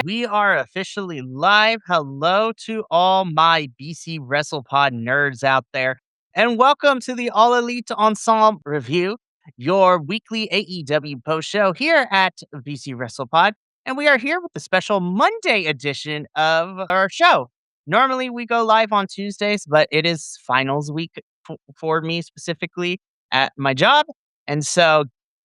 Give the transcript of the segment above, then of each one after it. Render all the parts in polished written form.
And we are officially live. Hello to all my BC WrestlePod nerds out there. And welcome to the All Elite Ensemble Review, your weekly AEW post show here at BC WrestlePod. And we are here with the special Monday edition of our show. Normally we go live on Tuesdays, but it is finals week for me specifically at my job. And so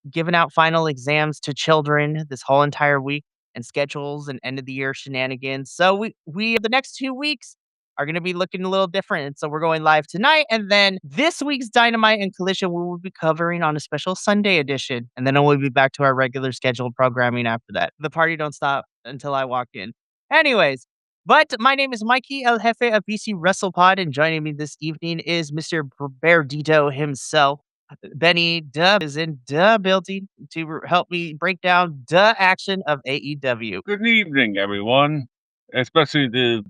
giving out final exams to children this whole entire week and schedules and end of the year shenanigans. So we the next 2 weeks are going to be looking a little different. So we're going live tonight, and then this week's Dynamite and Collision we will be covering on a special Sunday edition, and then we'll be back to our regular scheduled programming after that. The party don't stop until I walk in. Anyways, but my name is Mikey El Jefe of BC WrestlePod, and joining me this evening is Mr. Berdito himself. Benny Dub is in the building to help me break down the action of AEW. Good evening, everyone. Especially the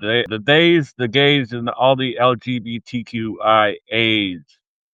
days, the gays, and all the LGBTQIAs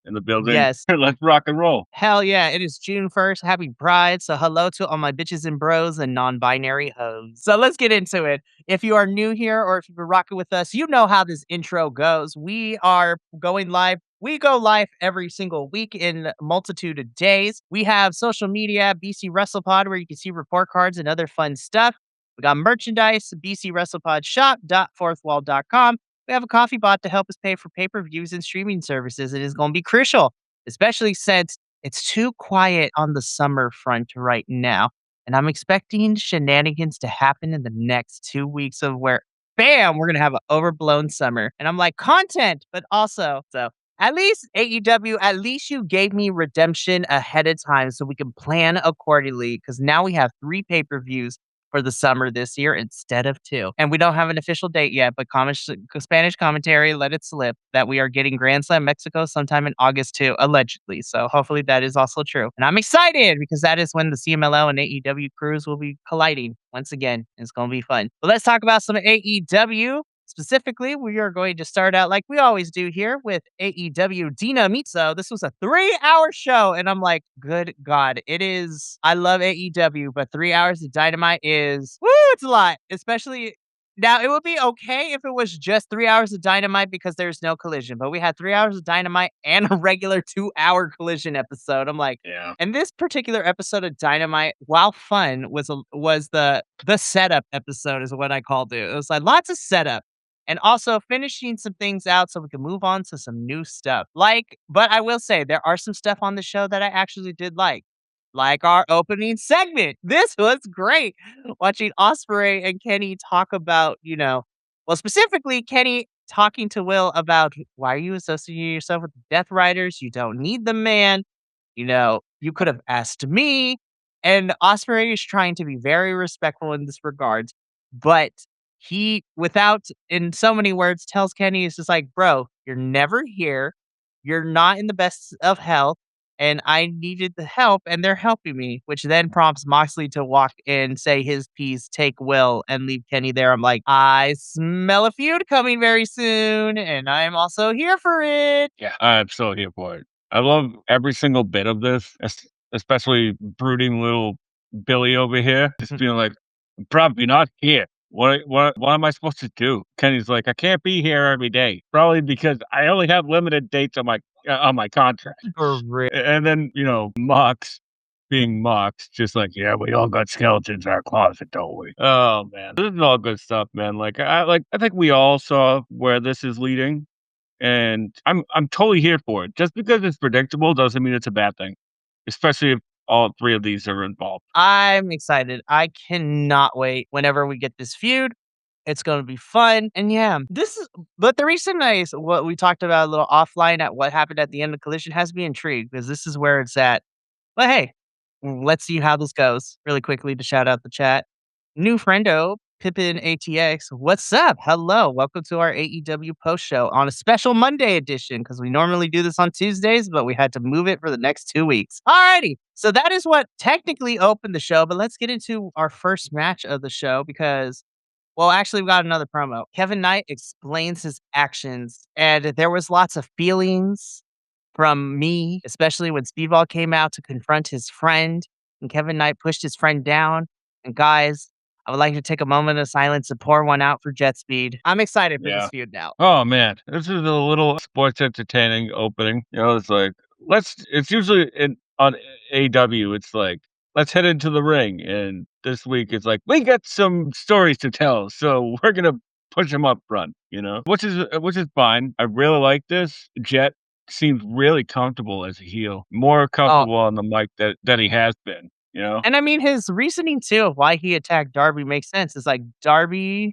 in the building. Yes. Let's rock and roll. Hell yeah. It is June 1st. Happy Pride. So hello to all my bitches and bros and non-binary hoes. So let's get into it. If you are new here or if you've been rocking with us, you know how this intro goes. We are going live. We go live every single week in a multitude of days. We have social media, BC WrestlePod, where you can see report cards and other fun stuff. We got merchandise, bcwrestlepodshop.fourthwall.com. We have a coffee bot to help us pay for pay-per-views and streaming services. It is going to be crucial, especially since it's too quiet on the summer front right now. And I'm expecting shenanigans to happen in the next 2 weeks of where, bam, we're going to have an overblown summer. And I'm like, content, but also, so at least AEW, at least you gave me redemption ahead of time so we can plan accordingly, because now we have 3 pay-per-views for the summer this year instead of 2. And we don't have an official date yet, but Spanish commentary let it slip that we are getting Grand Slam Mexico sometime in August too, allegedly. So hopefully that is also true. And I'm excited because that is when the CMLL and AEW crews will be colliding once again. It's going to be fun. But let's talk about some AEW. Specifically, we are going to start out like we always do here with AEW Dynamite. So this was a 3-hour show, and I'm like, good God, it is. I love AEW, but 3 hours of Dynamite is, woo, it's a lot. Especially now, it would be okay if it was just 3 hours of Dynamite because there's no Collision, but we had 3 hours of Dynamite and a regular 2-hour Collision episode. I'm like, Yeah. and this particular episode of Dynamite, while fun, was the setup episode is what I called it. It was like lots of setup. And also finishing some things out so we can move on to some new stuff. But I will say there are some stuff on the show that I actually did like our opening segment. This was great. Watching Ospreay and Kenny talk about, specifically Kenny talking to Will about why are you associating yourself with the Death Riders? You don't need them, man. You could have asked me. And Ospreay is trying to be very respectful in this regard, but he, without in so many words, tells Kenny, it's just like, bro, you're never here. You're not in the best of health. And I needed the help, and they're helping me, which then prompts Moxley to walk in, say his piece, take Will, and leave Kenny there. I'm like, I smell a feud coming very soon, and I'm also here for it. Yeah, I'm so here for it. I love every single bit of this, especially brooding little Billy over here, just being like, "Bruv, you're not here. What am I supposed to do?" Kenny's like, "I can't be here every day, probably because I only have limited dates on my contract." For real. And then Mox being Mox, just like, "Yeah, we all got skeletons in our closet, don't we?" Oh man, this is all good stuff, man. I think we all saw where this is leading. And I'm totally here for it. Just because it's predictable doesn't mean it's a bad thing, especially if all 3 of these are involved. I'm excited. I cannot wait whenever we get this feud. It's going to be fun. And yeah, but the reason what we talked about a little offline at what happened at the end of Collision has me intrigued because this is where it's at. But hey, let's see how this goes really quickly to shout out the chat. New friendo, Pippin ATX. What's up? Hello. Welcome to our AEW post show on a special Monday edition because we normally do this on Tuesdays, but we had to move it for the next 2 weeks. Alrighty. So that is what technically opened the show, but let's get into our first match of the show because, well, actually, we got another promo. Kevin Knight explains his actions, and there was lots of feelings from me, especially when Speedball came out to confront his friend, and Kevin Knight pushed his friend down. And guys, I would like to take a moment of silence to pour one out for Jet Speed. I'm excited for this Yeah. feud now. Oh, man. This is a little sports entertaining opening. It's like, it's usually on AEW, it's like, let's head into the ring. And this week it's like, we got some stories to tell. So we're going to push him up front, which is fine. I really like this. Jet seems really comfortable as a heel, more Oh, comfortable on the mic that he has been. and I mean, his reasoning too of why he attacked Darby makes sense. It's like Darby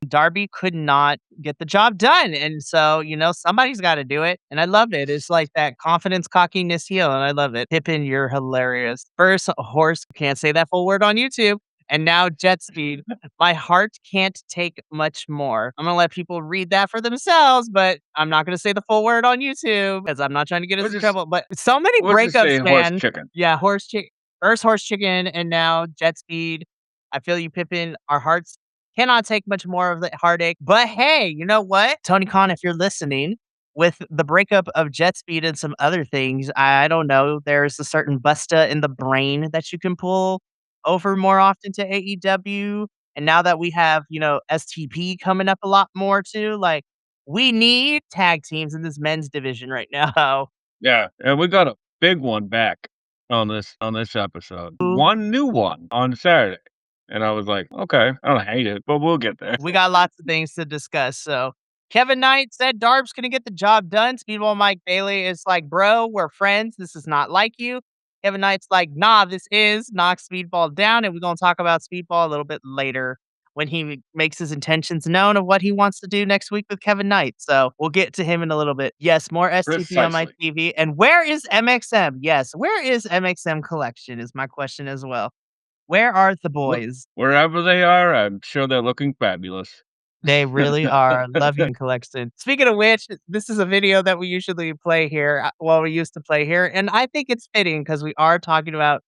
could not get the job done, and so somebody's got to do it. And I loved it. It's like that confidence, cockiness heel, and I love it. Pippin, you're hilarious. First horse can't say that full word on YouTube, and now jet speed. My heart can't take much more. I'm gonna let people read that for themselves, but I'm not gonna say the full word on YouTube because I'm not trying to get us We'll in just trouble. But so many we'll just say breakups, horse man. chicken. Yeah, first horse chicken, and now jet speed. I feel you, Pippin. Our hearts cannot take much more of the heartache. But hey, you know what? Tony Khan, if you're listening, with the breakup of jet speed and some other things, I don't know. There's a certain busta in the brain that you can pull over more often to AEW. And now that we have, STP coming up a lot more too, like we need tag teams in this men's division right now. Yeah, and we got a big one back on this episode. One new one on Saturday, and I was like, "Okay, I don't hate it, but we'll get there." We got lots of things to discuss. So Kevin Knight said Darb's gonna get the job done. Speedball Mike Bailey is like, bro, we're friends. This is not like you. Kevin Knight's like, nah, this is knock Speedball down, and we're gonna talk about Speedball a little bit later when he makes his intentions known of what he wants to do next week with Kevin Knight. So we'll get to him in a little bit. Yes, more STP on my Precisely. TV. And where is MXM? Yes, where is MXM Collection? Is my question as well. Where are the Wh boys? Wherever they are, I'm sure they're looking fabulous. They really are. Love you, Collection. Speaking of which, this is a video that we usually play here. Well, we used to play here, and I think it's fitting because we are talking about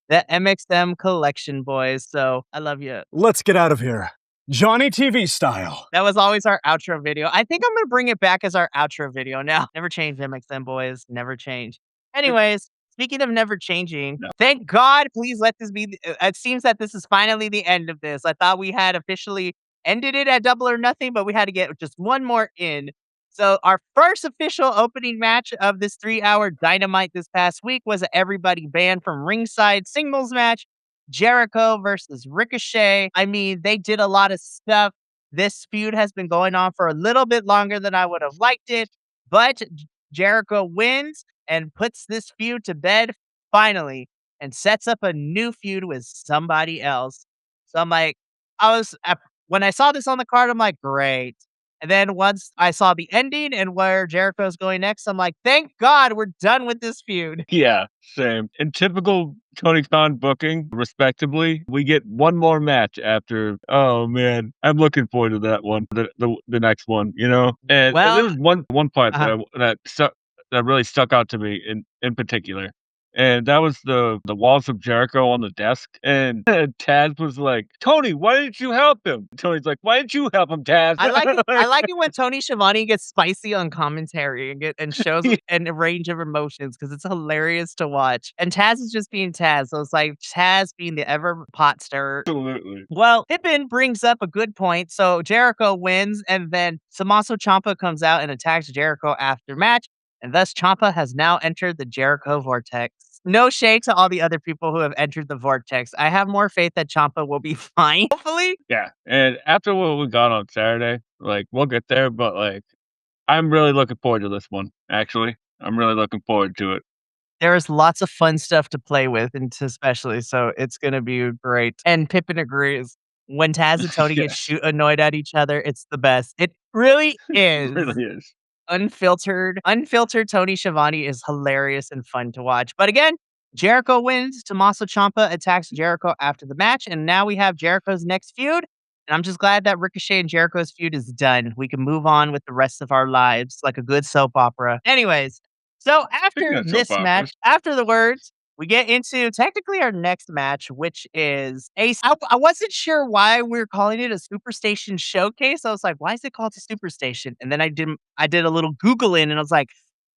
the MXM Collection boys. So I love you. Let's get out of here. Johnny TV style. That was always our outro video. I think I'm gonna bring it back as our outro video now. Never change, MXM boys. Never change. Anyways, speaking of never changing, No. thank God. Please let this be. It seems that this is finally the end of this. I thought we had officially ended it at Double or Nothing, but we had to get just one more in. So our first official opening match of this 3-hour Dynamite this past week was a everybody banned from ringside singles match. Jericho versus Ricochet. I mean, they did a lot of stuff. This feud has been going on for a little bit longer than I would have liked it, but Jericho wins and puts this feud to bed finally and sets up a new feud with somebody else. So I'm like, when I saw this on the card, I'm like, great. And then once I saw the ending and where Jericho's going next, I'm like, thank God we're done with this feud. Yeah, same. In typical Tony Khan booking, respectably, we get one more match after. Oh man, I'm looking forward to that one, the next one. And there Well, was one part uh that really stuck out to me in particular, and that was the walls of Jericho on the desk, and Taz was like, "Tony, why didn't you help him?" Tony's like, "Why didn't you help him, Taz?" I like it. I Like, like it when Tony Schiavone gets spicy on commentary and shows a range of emotions because it's hilarious to watch. And Taz is just being Taz, so it's like Taz being the ever pot stirrer. absolutely. Well, Pippin brings up a good point. So Jericho wins, and then Tommaso Ciampa comes out and attacks Jericho after match, and thus Ciampa has now entered the Jericho vortex. No shade to all the other people who have entered the vortex. I have more faith that Ciampa will be fine. Hopefully, Yeah, and after what we got on Saturday, like, we'll get there, but, like, I'm really looking forward to this one, actually. I'm really looking forward to it. there's lots of fun stuff to play with, and especially so it's gonna be great. And Pippin agrees. When Taz and Tony get Yes, shoot annoyed at each other, it's the best. It really is. really is. Unfiltered Tony Schiavone is hilarious and fun to watch. But again, Jericho wins. Tommaso Ciampa attacks Jericho after the match, and now we have Jericho's next feud. And I'm just glad that Ricochet and Jericho's feud is done. We can move on with the rest of our lives like a good soap opera. Anyways, so Speaking after of soap this match, operas, after the words, we get into technically our next match, which is I wasn't sure why we were calling it a Superstation Showcase. I was like, why is it called a Superstation? And then I did a little Googling and I was like,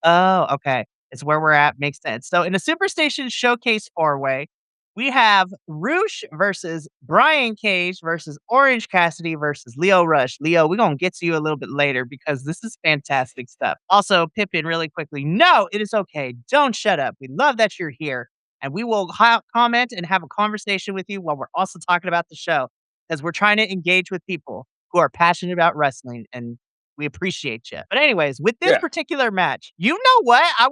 oh, okay. It's where we're at. Makes sense. So in a Superstation Showcase 4-way, We have Roosh versus Brian Cage versus Orange Cassidy versus Leo Rush. Leo, we're going to get to you a little bit later because this is fantastic stuff. Also, Pippin, really quickly. No, it is okay. Don't shut up. We love that you're here. And we will comment and have a conversation with you while we're also talking about the show because we're trying to engage with people who are passionate about wrestling and we appreciate you. But anyways, with this Yeah. particular match, you know what? I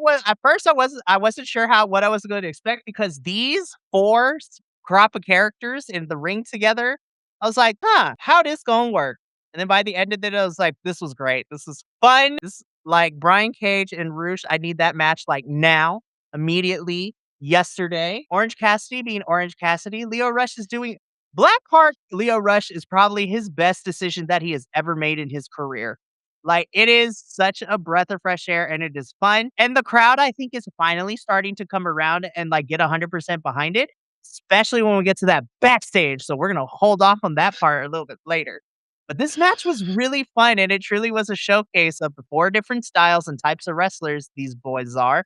wasn't sure what I was going to expect because these four crop of characters in the ring together, I was like, how this gonna work? And then by the end of it, I was like, this was great. This is fun. This like Brian Cage and Roosh. I need that match like now, immediately, yesterday. Orange Cassidy being Orange Cassidy. Leo Rush is doing Blackheart. Leo Rush is probably his best decision that he has ever made in his career. Like, it is such a breath of fresh air and it is fun. And the crowd, I think, is finally starting to come around and like get 100% behind it, especially when we get to that backstage. So we're going to hold off on that part a little bit later. But this match was really fun and it truly was a showcase of the four different styles and types of wrestlers these boys are.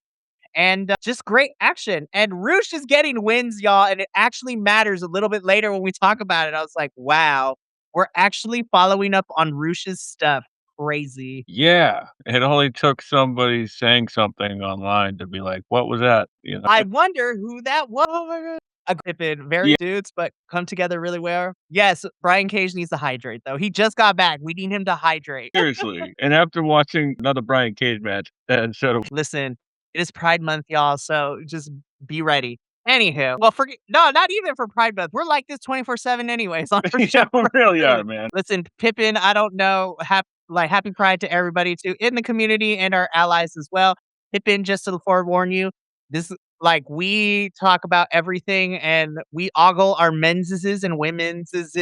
And just great action. And Roosh is getting wins, y'all. And it actually matters a little bit later when we talk about it. I was like, wow, we're actually following up on Roosh's stuff. Crazy. Yeah, it only took somebody saying something online to be like, "What was that?" You know? I wonder who that was. Oh my god. A Pippin, very Yeah. dudes, but come together really well. Yes, Brian Cage needs to hydrate though. He just got back. We need him to hydrate. Seriously. And after watching another Brian Cage match instead of Listen, it is Pride Month, y'all, so just be ready. Anywho, well, no, not even for Pride Month. We're like this 24/7 anyways on our show. we really are, man. Listen, Pippin, I don't know. Happy Pride to everybody too in the community and our allies as well. Pippin, just to forewarn you, this like we talk about everything and we ogle our menses and womenses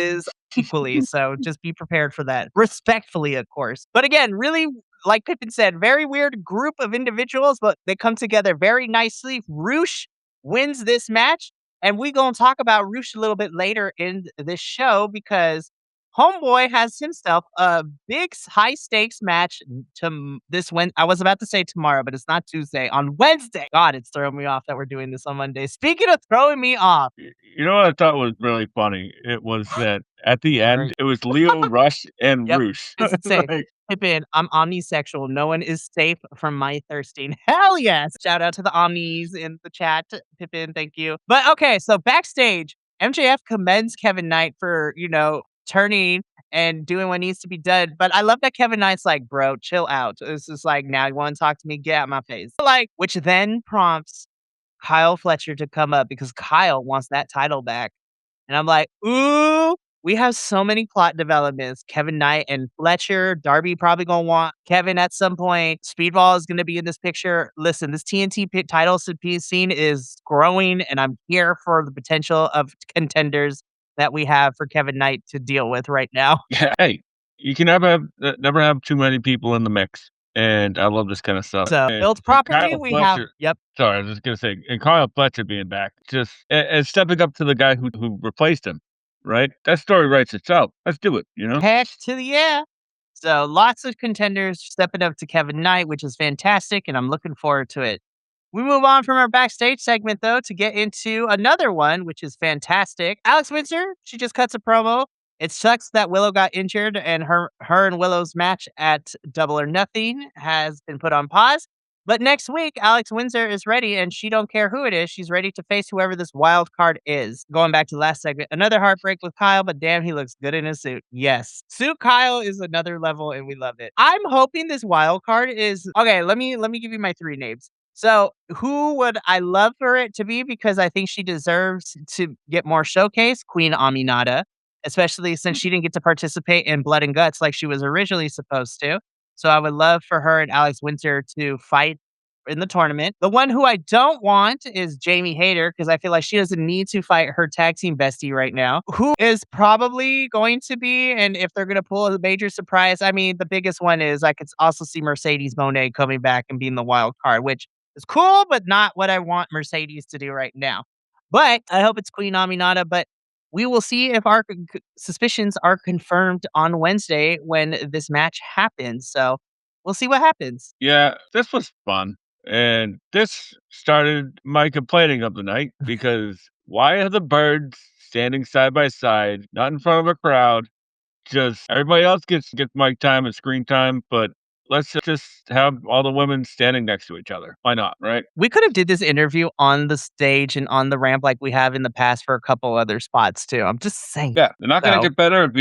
equally. So just be prepared for that. Respectfully, of course. But again, really, like Pippin said, very weird group of individuals, but they come together very nicely. Roosh wins this match. And we gonna talk about Roosh a little bit later in this show because Homeboy has himself a big high stakes match this Wednesday. I was about to say tomorrow, but it's not Tuesday. On Wednesday. God, it's throwing me off that we're doing this on Monday. Speaking of throwing me off. You know what I thought was really funny? It was that at the Sorry. end, it was Leo Rush and Yep. Roosh. It's safe. Like, Pippin, I'm omnisexual. No one is safe from my thirsting. Hell yes. Shout out to the omnis in the chat. Pippin, thank you. But okay, so backstage, MJF commends Kevin Knight for, turning and doing what needs to be done. But I love that Kevin Knight's like, bro, chill out. It's just like, now you want to talk to me? Get out my face. Like, which then prompts Kyle Fletcher to come up because Kyle wants that title back. And I'm like, ooh, we have so many plot developments. Kevin Knight and Fletcher, Darby probably gonna want Kevin at some point. Speedball is gonna be in this picture. Listen, this TNT title scene is growing, and I'm here for the potential of contenders that we have for Kevin Knight to deal with right now. yeah, hey, you can never have too many people in the mix. And I love this kind of stuff. So And built properly, Kyle we have Fletcher- Sorry, I was just gonna say, and Kyle Fletcher being back, just and stepping up to the guy who replaced him, right? That story writes itself. Let's do it, you know? heck to the yeah. So lots of contenders stepping up to Kevin Knight, which is fantastic, and I'm looking forward to it. We move on from our backstage segment, though, to get into another one, which is fantastic. Alex Windsor, she just cuts a promo. It sucks that Willow got injured, and her and Willow's match at Double or Nothing has been put on pause. But next week, Alex Windsor is ready, and she don't care who it is. She's ready to face whoever this wild card is. Going back to last segment, another heartbreak with Kyle, but damn, he looks good in his suit. Yes, suit Kyle is another level, and we love it. I'm hoping this wild card is okay. Let me give you my three names. So, who would I love for it to be? Because I think she deserves to get more showcase. Queen Aminata, especially since she didn't get to participate in Blood and Guts like she was originally supposed to. So I would love for her and Alex Winter to fight in the tournament. The one who I don't want is Jamie Hayter because I feel like she doesn't need to fight her tag team bestie right now. Who is probably going to be, and if they're going to pull a major surprise, I mean, the biggest one is I could also see Mercedes Moné coming back and being the wild card, which is cool, but not what I want Mercedes to do right now. But I hope it's Queen Aminata, but we will see if our suspicions are confirmed on Wednesday when this match happens. So we'll see what happens. Yeah, this was fun. And this started my complaining of the night because why are the birds standing side by side, not in front of a crowd? Just everybody else gets mic time and screen time, but let's just have all the women standing next to each other. Why not, right? We could have did this interview on the stage and on the ramp like we have in the past for a couple other spots too. I'm just saying. Yeah, they're not gonna So get better if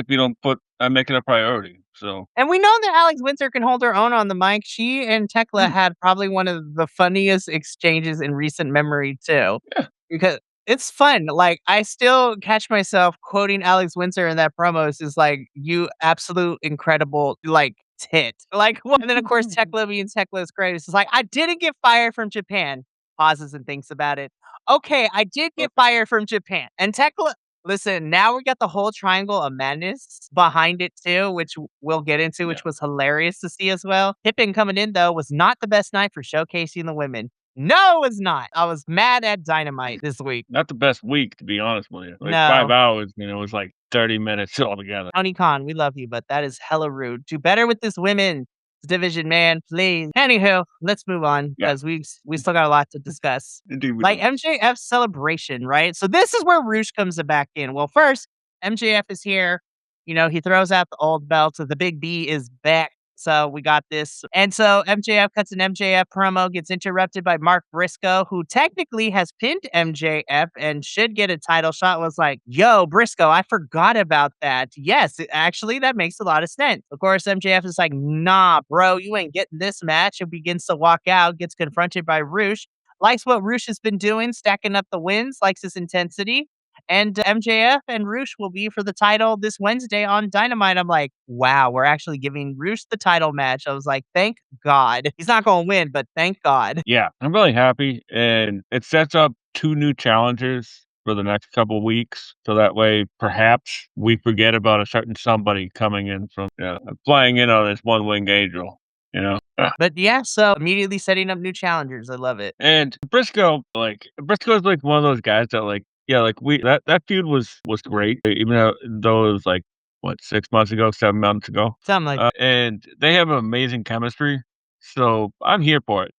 you don't put make it a priority. So and we know that Alex Windsor can hold her own on the mic. She and Tekla mm, had probably one of the funniest exchanges in recent memory too, yeah, because it's fun. Like I still catch myself quoting Alex Windsor in that promo. It's just like you absolute incredible like tit. Like well, and then of course Tekla being Tekla is great. It's just like I didn't get fired from Japan. Pauses and thinks about it. Okay, I did uh, get fired from Japan. And Tekla listen, now we got the whole triangle of madness behind it too, which we'll get into, yeah. which was hilarious to see as well. Pippin coming in though was not the best night for showcasing the women. No, it was not. I was mad at Dynamite this week. Not the best week, to be honest with you. Like No. 5 hours, it was like 30 minutes altogether. Tony Khan, we love you, but that is hella rude. Do better with this women's division, man, please. Anywho, let's move on Yeah, because we still got a lot to discuss. indeed we Like do. MJF celebration, right? So this is where Roosh comes back in. Well, first, MJF is here. You know, he throws out the old belt. So the big B is back. So we got this. And so MJF cuts an MJF promo, gets interrupted by Mark Briscoe, who technically has pinned MJF and should get a title shot. Was like, yo, Briscoe, I forgot about that. Yes, actually, that makes a lot of sense. Of course, MJF is like, nah, bro, you ain't getting this match. And begins to walk out, gets confronted by Roosh. Likes what Roosh has been doing, stacking up the wins, likes his intensity. And MJF and Roosh will be for the title this Wednesday on Dynamite. I'm like, wow, we're actually giving Roosh the title match. I was like, thank God. He's not going to win, but thank God. Yeah, I'm really happy, and it sets up 2 new challengers for the next couple weeks, so that way, perhaps, we forget about a certain somebody coming in from flying in on this one-winged angel, you know? But yeah, so immediately setting up new challengers. I love it. And Briscoe's, like, one of those guys that, like yeah, like, we that feud was great, even though it was, like, what, 6 months ago, 7 months ago? Something like And they have amazing chemistry, so I'm here for it,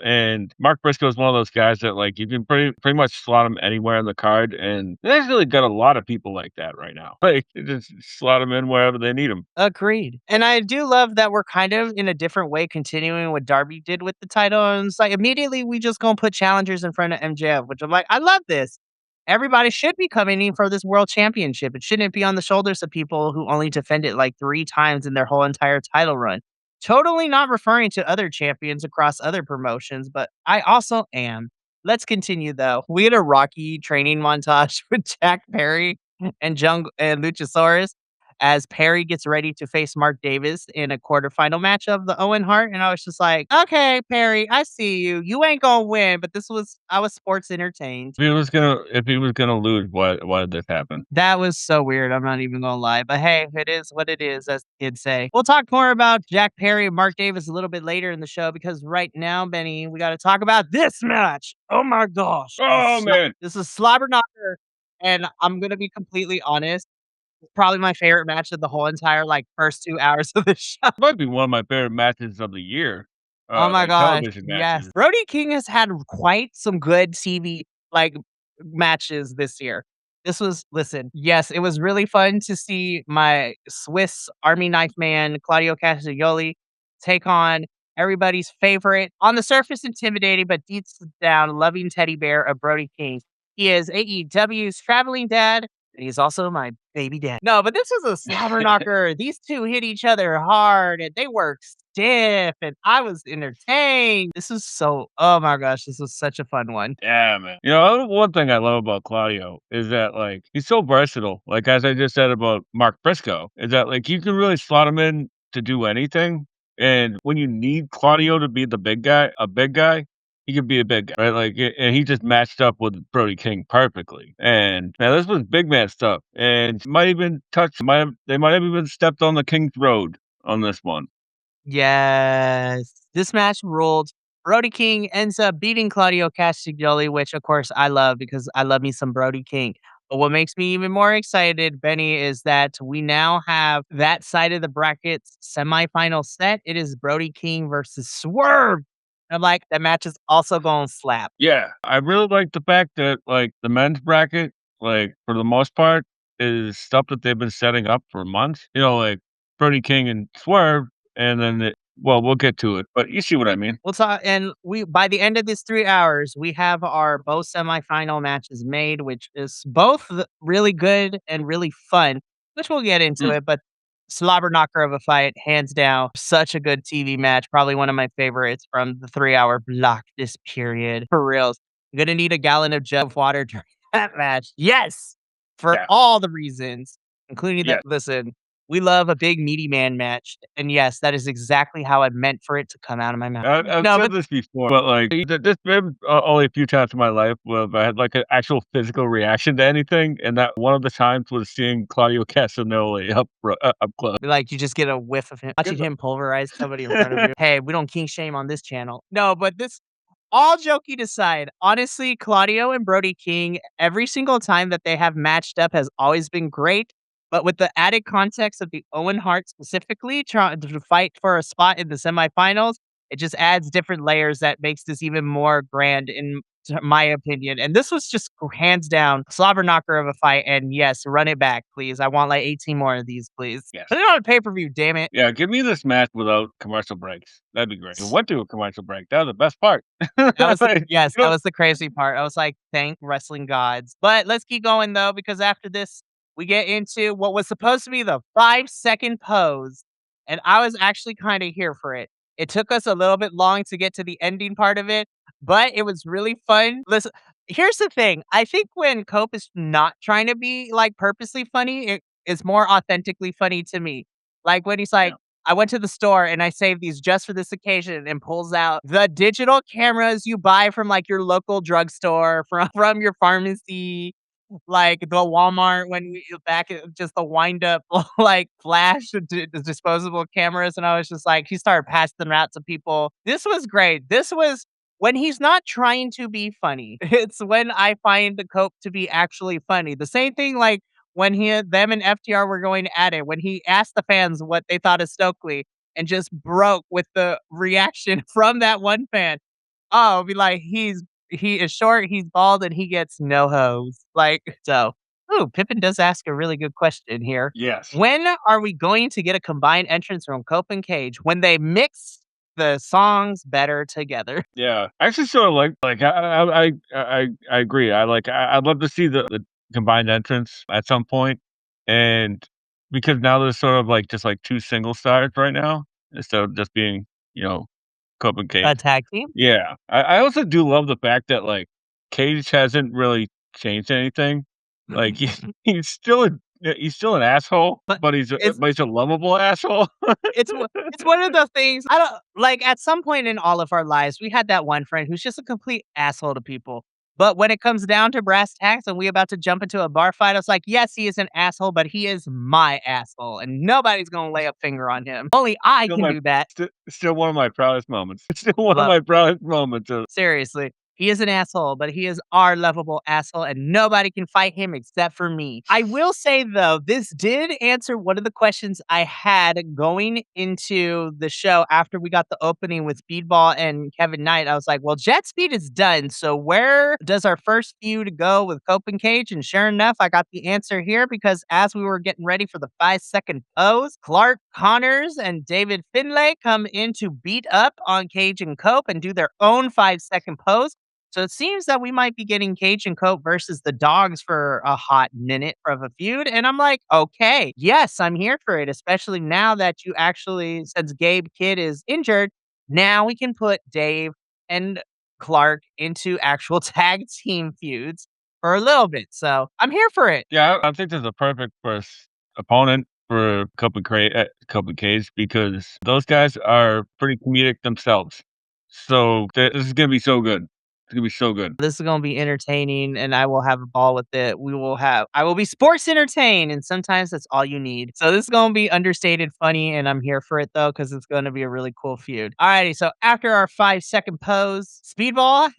and Mark Briscoe is one of those guys that, like, you can pretty much slot him anywhere on the card, and they actually got a lot of people like that right now. Like, you just slot him in wherever they need him. agreed. And I do love that we're kind of in a different way continuing what Darby did with the title. And it's like immediately we just gonna put challengers in front of MJF, which I'm like, I love this. Everybody should be coming in for this world championship. It shouldn't be on the shoulders of people who only defend it like 3 times in their whole entire title run. Totally not referring to other champions across other promotions, but I also am. Let's continue though. We had a Rocky training montage with Jack Perry and and Luchasaurus as Perry gets ready to face Mark Davis in a quarterfinal match of the Owen Hart. And I was just like, okay, Perry, I see you. You ain't gonna win, but I was sports entertained. If he was gonna lose, why did this happen? That was so weird. I'm not even gonna lie. But hey, it is what it is, as the kids say. We'll talk more about Jack Perry and Mark Davis a little bit later in the show because right now, Benny, we gotta talk about this match. Oh my gosh. Oh, man. This is slobber knocker. And I'm gonna be completely honest. Probably my favorite match of the whole entire, like, first 2 hours of the show. Might be one of my favorite matches of the year, Oh my like, gosh, television yes. matches. Brody King has had quite some good TV, like, matches this year. This was listen, yes, it was really fun to see my Swiss Army knife man, Claudio Castagnoli, take on everybody's favorite, on the surface intimidating, but deep down loving teddy bear of Brody King. He is AEW's traveling dad, and he's also my baby dad. No, but this was a slobber knocker. These two hit each other hard and they worked stiff, and I was entertained. This was so, oh my gosh, this was such a fun one. Yeah, man. One thing I love about Claudio is that, like, he's so versatile. Like, as I just said about Mark Briscoe, is that, like, you can really slot him in to do anything. And when you need Claudio to be a big guy, he could be a big guy, right? Like, and he just matched up with Brody King perfectly. And now this was big man stuff. And they might have even stepped on the King's Road on this one. Yes. This match ruled. Brody King ends up beating Claudio Castagnoli, which of course I love because I love me some Brody King. But what makes me even more excited, Benny, is that we now have that side of the bracket semifinal set. It is Brody King versus Swerve. I'm like, that match is also gonna slap. Yeah, I really like the fact that, like, the men's bracket, like, for the most part, is stuff that they've been setting up for months. You know, like, Brody King and Swerve, and then we'll get to it, but you see what I mean. We'll talk, and we by the end of this 3 hours, we have our both semifinal matches made, which is both really good and really fun, which we'll get into Mm, it, but slobber knocker of a fight, hands down. Such a good TV match, probably one of my favorites from the 3-hour block this period. For reals. I'm gonna need a gallon of jug of water during that match. Yes! For yeah, all the reasons, including that yes. listen, we love a big meaty man match, and yes, that is exactly how I meant for it to come out of my mouth. I've No, said but this before, but, like, there's been, only a few times in my life where I had, like, an actual physical reaction to anything, and that one of the times was seeing Claudio Castagnoli up close. like, you just get a whiff of him watching him pulverize somebody in front of you. Hey, we don't king shame on this channel. No, but this all joking aside, honestly, Claudio and Brody King, every single time that they have matched up has always been great. But with the added context of the Owen Hart specifically trying to fight for a spot in the semifinals, it just adds different layers that makes this even more grand in my opinion. And this was just hands down slobber knocker of a fight. And yes, run it back, please. I want like 18 more of these, please. Yes. Put it on a pay-per-view, damn it. Yeah, give me this match without commercial breaks. That'd be great. It went to a commercial break. That was the best part. That was the Like, yes, you that know was the crazy part. I was like, "Thank wrestling gods." But let's keep going though, because after this, we get into what was supposed to be the 5-second pose, and I was actually kinda here for it. It took us a little bit long to get to the ending part of it, but it was really fun. Listen, here's the thing, I think when Cope is not trying to be, like, purposely funny, it is more authentically funny to me. Like, when he's like, yeah. I went to the store and I saved these just for this occasion and pulls out the digital cameras you buy from like your local drugstore, from your pharmacy, like the Walmart when we back at just the wind up like flash the disposable cameras. And I was just like, he started passing them out to people. This was great. This was when he's not trying to be funny. It's when I find the Cope to be actually funny. The same thing like when them and FTR were going at it, when he asked the fans what they thought of Stokely and just broke with the reaction from that one fan. Oh, be like, he is short, he's bald, and he gets no hose. Like, so ooh, Pippin does ask a really good question here. Yes. When are we going to get a combined entrance from Cope and Cage when they mix the songs better together? Yeah. I actually sort of like I agree. I'd love to see the combined entrance at some point, and because now there's sort of like just like two single stars right now instead of just being, you know, Cope and A Cage. tag team? Yeah. I also do love the fact that, like, Cage hasn't really changed anything. Like, he's still a he's still an asshole, But it's but he's a lovable asshole. it's one of the things I don't like, at some point in all of our lives, we had that one friend who's just a complete asshole to people. But when it comes down to brass tacks and we about to jump into a bar fight, I was like, "Yes, he is an asshole, but he is my asshole, and nobody's gonna lay a finger on him. Only I Still can my do that." still one of my proudest moments. It's still one of Love my proudest moments of seriously. He is an asshole, but he is our lovable asshole, and nobody can fight him except for me. I will say, though, this did answer one of the questions I had going into the show after we got the opening with Speedball and Kevin Knight. I was like, well, Jet Speed is done. So where does our first feud go with Cope and Cage? And sure enough, I got the answer here because as we were getting ready for the 5-second pose, Clark Connors and David Finlay come in to beat up on Cage and Cope and do their own 5-second pose. So it seems that we might be getting Cage and Cope versus the Dogs for a hot minute of a feud. And I'm like, okay, yes, I'm here for it, especially now that you actually, since Gabe Kidd is injured, now we can put Dave and Clark into actual tag team feuds for a little bit. So I'm here for it. yeah, I think there's a perfect first opponent for Cope and Cage because those guys are pretty comedic themselves. So, this is gonna be so good. It's gonna be so good. This is gonna be entertaining, and I will have a ball with it. I will be sports entertained, and sometimes that's all you need. So this is gonna be understated funny, and I'm here for it though, because it's gonna be a really cool feud. Alrighty, so after our 5-second pose, Speedball,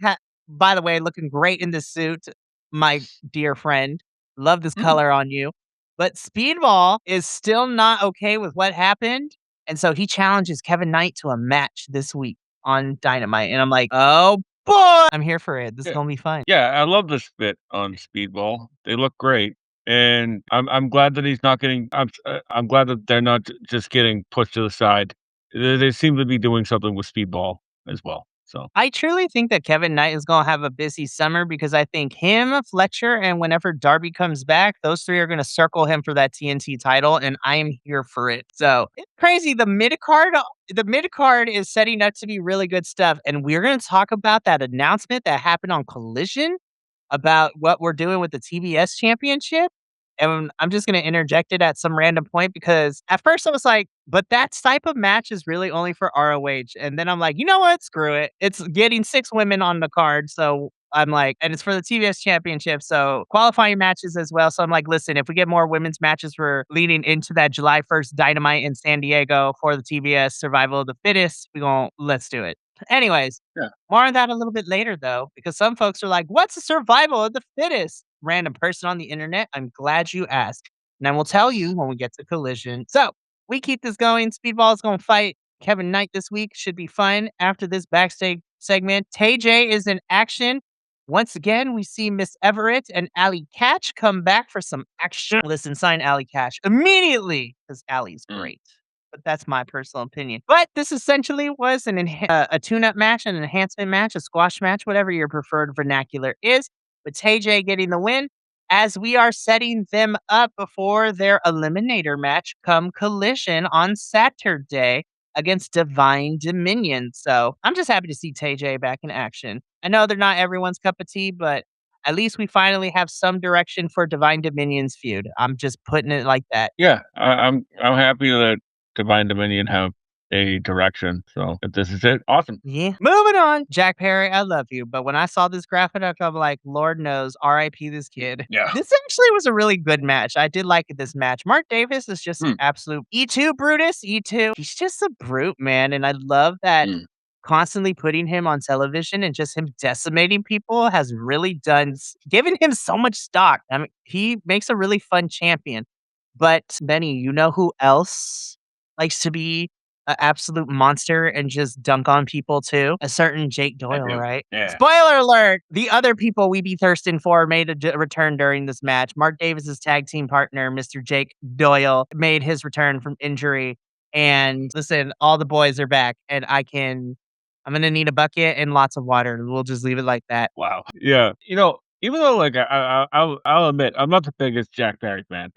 by the way, looking great in this suit, my dear friend. Love this Mm. color on you. But Speedball is still not okay with what happened, and so he challenges Kevin Knight to a match this week. on Dynamite, and I'm like, "Oh, boy, I'm here for it. This is Yeah. gonna be fun." Yeah, I love the spit on Speedball. They look great, and I'm glad that he's not getting I'm glad that they're not just getting pushed to the side. They seem to be doing something with Speedball as well, so I truly think that Kevin Knight is gonna have a busy summer because I think him, Fletcher, and whenever Darby comes back, those 3 are gonna circle him for that TNT title, and I am here for it. So, it's crazy, the mid card is setting up to be really good stuff, and we're gonna talk about that announcement that happened on Collision about what we're doing with the TBS championship. And I'm just gonna interject it at some random point because at first I was like, but that type of match is really only for ROH. And then I'm like, you know what? Screw it. It's getting 6 women on the card. So I'm like, and it's for the TBS championship. So qualifying matches as well. So I'm like, listen, if we get more women's matches for leading into that July 1st Dynamite in San Diego for the TBS Survival of the Fittest, let's do it. Anyways, yeah. more on that a little bit later, though, because some folks are like, what's the survival of the fittest? Random person on the internet. I'm glad you asked. And I will tell you when we get to Collision. So we keep this going. Speedball is going to fight Kevin Knight this week. Should be fun. After this backstage segment, Tay J is in action. Once again, we see Miss Everett and Allie Catch come back for some action. Listen, sign Allie Catch immediately because Allie's Mm. great, but that's my personal opinion. But this essentially was a tune-up match, an enhancement match, a squash match, whatever your preferred vernacular is, with Tay J getting the win as we are setting them up before their eliminator match come Collision on Saturday against Divine Dominion. So I'm just happy to see Tay J back in action. I know they're not everyone's cup of tea, but at least we finally have some direction for Divine Dominion's feud. I'm just putting it like that. Yeah, I'm happy that Divine Dominion have a direction, so if this is it, awesome. Yeah. Moving on. Jack Perry, I love you. But when I saw this graphic, I'm like, Lord knows, RIP this kid. Yeah. This actually was a really good match. I did like this match. Mark Davis is just an Mm, absolute E2 Brutus. E2. He's just a brute, man. And I love that mm. constantly putting him on television and just him decimating people has really given him so much stock. I mean, he makes a really fun champion. But Benny, you know who else likes to be an absolute monster and just dunk on people too? A certain Jake I Doyle, do. right? Yeah. Spoiler alert! The other people we be thirsting for made a return during this match. Mark Davis's tag team partner, Mr. Jake Doyle, made his return from injury. And listen, all the boys are back, and I'm gonna need a bucket and lots of water. We'll just leave it like that. Wow. Yeah. Even though like I'll admit I'm not the biggest Jack Barry fan,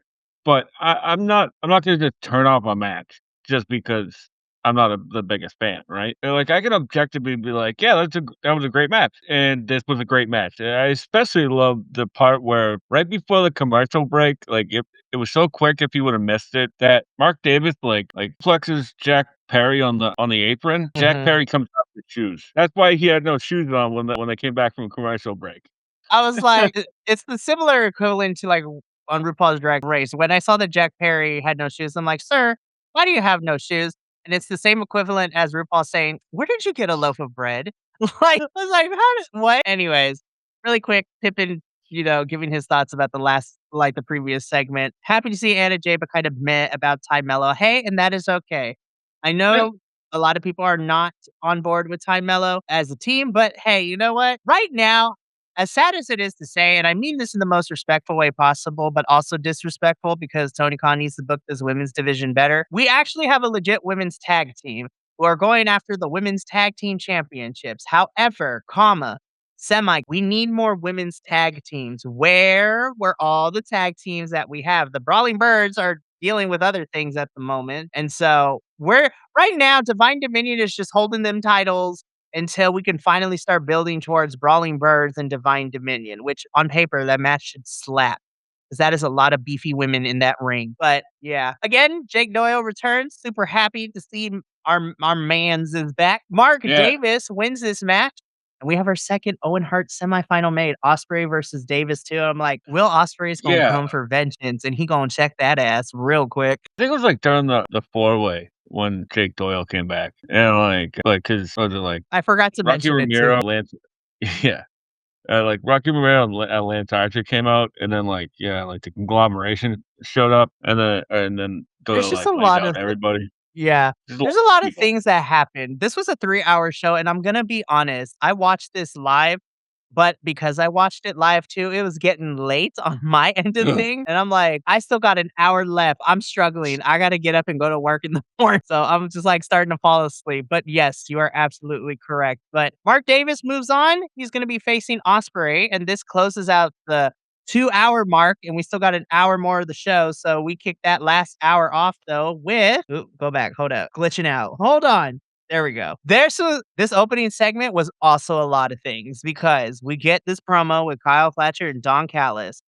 but I'm not gonna just turn off a match just because I'm not the biggest fan, right? Like I can objectively be like, yeah, that was a great match, and this was a great match. And I especially love the part where right before the commercial break, like it was so quick if you would have missed it that Mark Davis like flexes Jack Perry on the apron. Jack Mhm. Perry comes out with shoes. That's why he had no shoes on when they came back from commercial break. I was like, it's the similar equivalent to, like, on RuPaul's Drag Race. When I saw that Jack Perry had no shoes, I'm like, "Sir, why do you have no shoes?" And it's the same equivalent as RuPaul saying, "Where did you get a loaf of bread?" Like, I was like, "How did what?" Anyways, really quick, Pippin, giving his thoughts about the previous segment. Happy to see Anna Jay, but kind of meh about Ty Mello. Hey, and that is okay. I Yeah. know a lot of people are not on board with Ty Mello as a team, but hey, you know what? Right now, as sad as it is to say, and I mean this in the most respectful way possible, but also disrespectful because Tony Khan needs to book this women's division better. We actually have a legit women's tag team who are going after the women's tag team championships. However, we need more women's tag teams. Where were all the tag teams that we have? The Brawling Birds are dealing with other things at the moment. And so we're right now, Divine Dominion is just holding them titles until we can finally start building towards Brawling Birds and Divine Dominion, which on paper, that match should slap. Because that is a lot of beefy women in that ring. But yeah, again, Jake Doyle returns. Super happy to see our man's is back. Mark Yeah. Davis wins this match. And we have our second Owen Hart semifinal made, Osprey versus Davis too. I'm like, Will Osprey is gonna Yeah. come for vengeance, and he gonna check that ass real quick. I think it was, like, during the four-way when Jake Doyle came back, and, because was it, like, I forgot to Rocky mention it Romero, too. Lance yeah, like, Rocky Romero and Lance Archer came out, and then, like, yeah, like, the conglomeration showed up, and then There's Doyle, just like, a laid lot down of everybody. Yeah. There's a lot There's a of lot of people. things that happened. This was a 3-hour show, and I'm gonna be honest, I watched this live, but because I watched it live too, it was getting late on my end of things, and I'm like, "I still got an hour left. I'm struggling. I gotta get up and go to work in the morning." So I'm just, like, starting to fall asleep. But yes, you are absolutely correct. But Mark Davis moves on. He's gonna be facing Osprey, and this closes out the 2-hour mark, and we still got an hour more of the show, so we kicked that last hour off, though, with Ooh, go back, hold up, glitching out. Hold on. There we go. This opening segment was also a lot of things because we get this promo with Kyle Fletcher and Don Callis,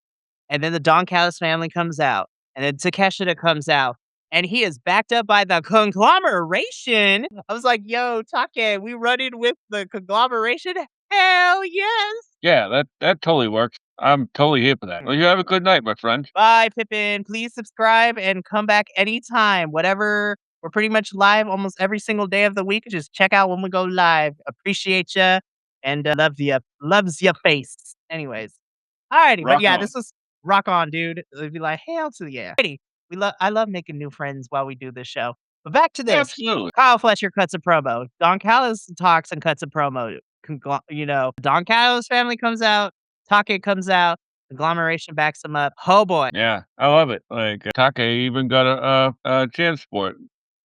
and then the Don Callis family comes out, and then Takeshita comes out, and he is backed up by the conglomeration. I was like, "Yo, Take, we running with the conglomeration? Hell yes!" Yeah, that totally works. I'm totally here for that. Well, you have a good night, my friend. Bye, Pippin. Please subscribe and come back anytime. Whatever. We're pretty much live almost every single day of the week. Just check out when we go live. Appreciate ya and love ya. Loves ya face. Anyways. Alrighty. But Rock yeah, on. this was rock on, dude. It'd be like, hell to the yeah. Alrighty. I love making new friends while we do this show. But back to this. Absolutely. Kyle Fletcher cuts a promo. Don Callis talks and cuts a promo. Don Callis family comes out. Take comes out. Conglomeration backs him up. Oh boy. Yeah, I love it. Like, Take even got a chance for it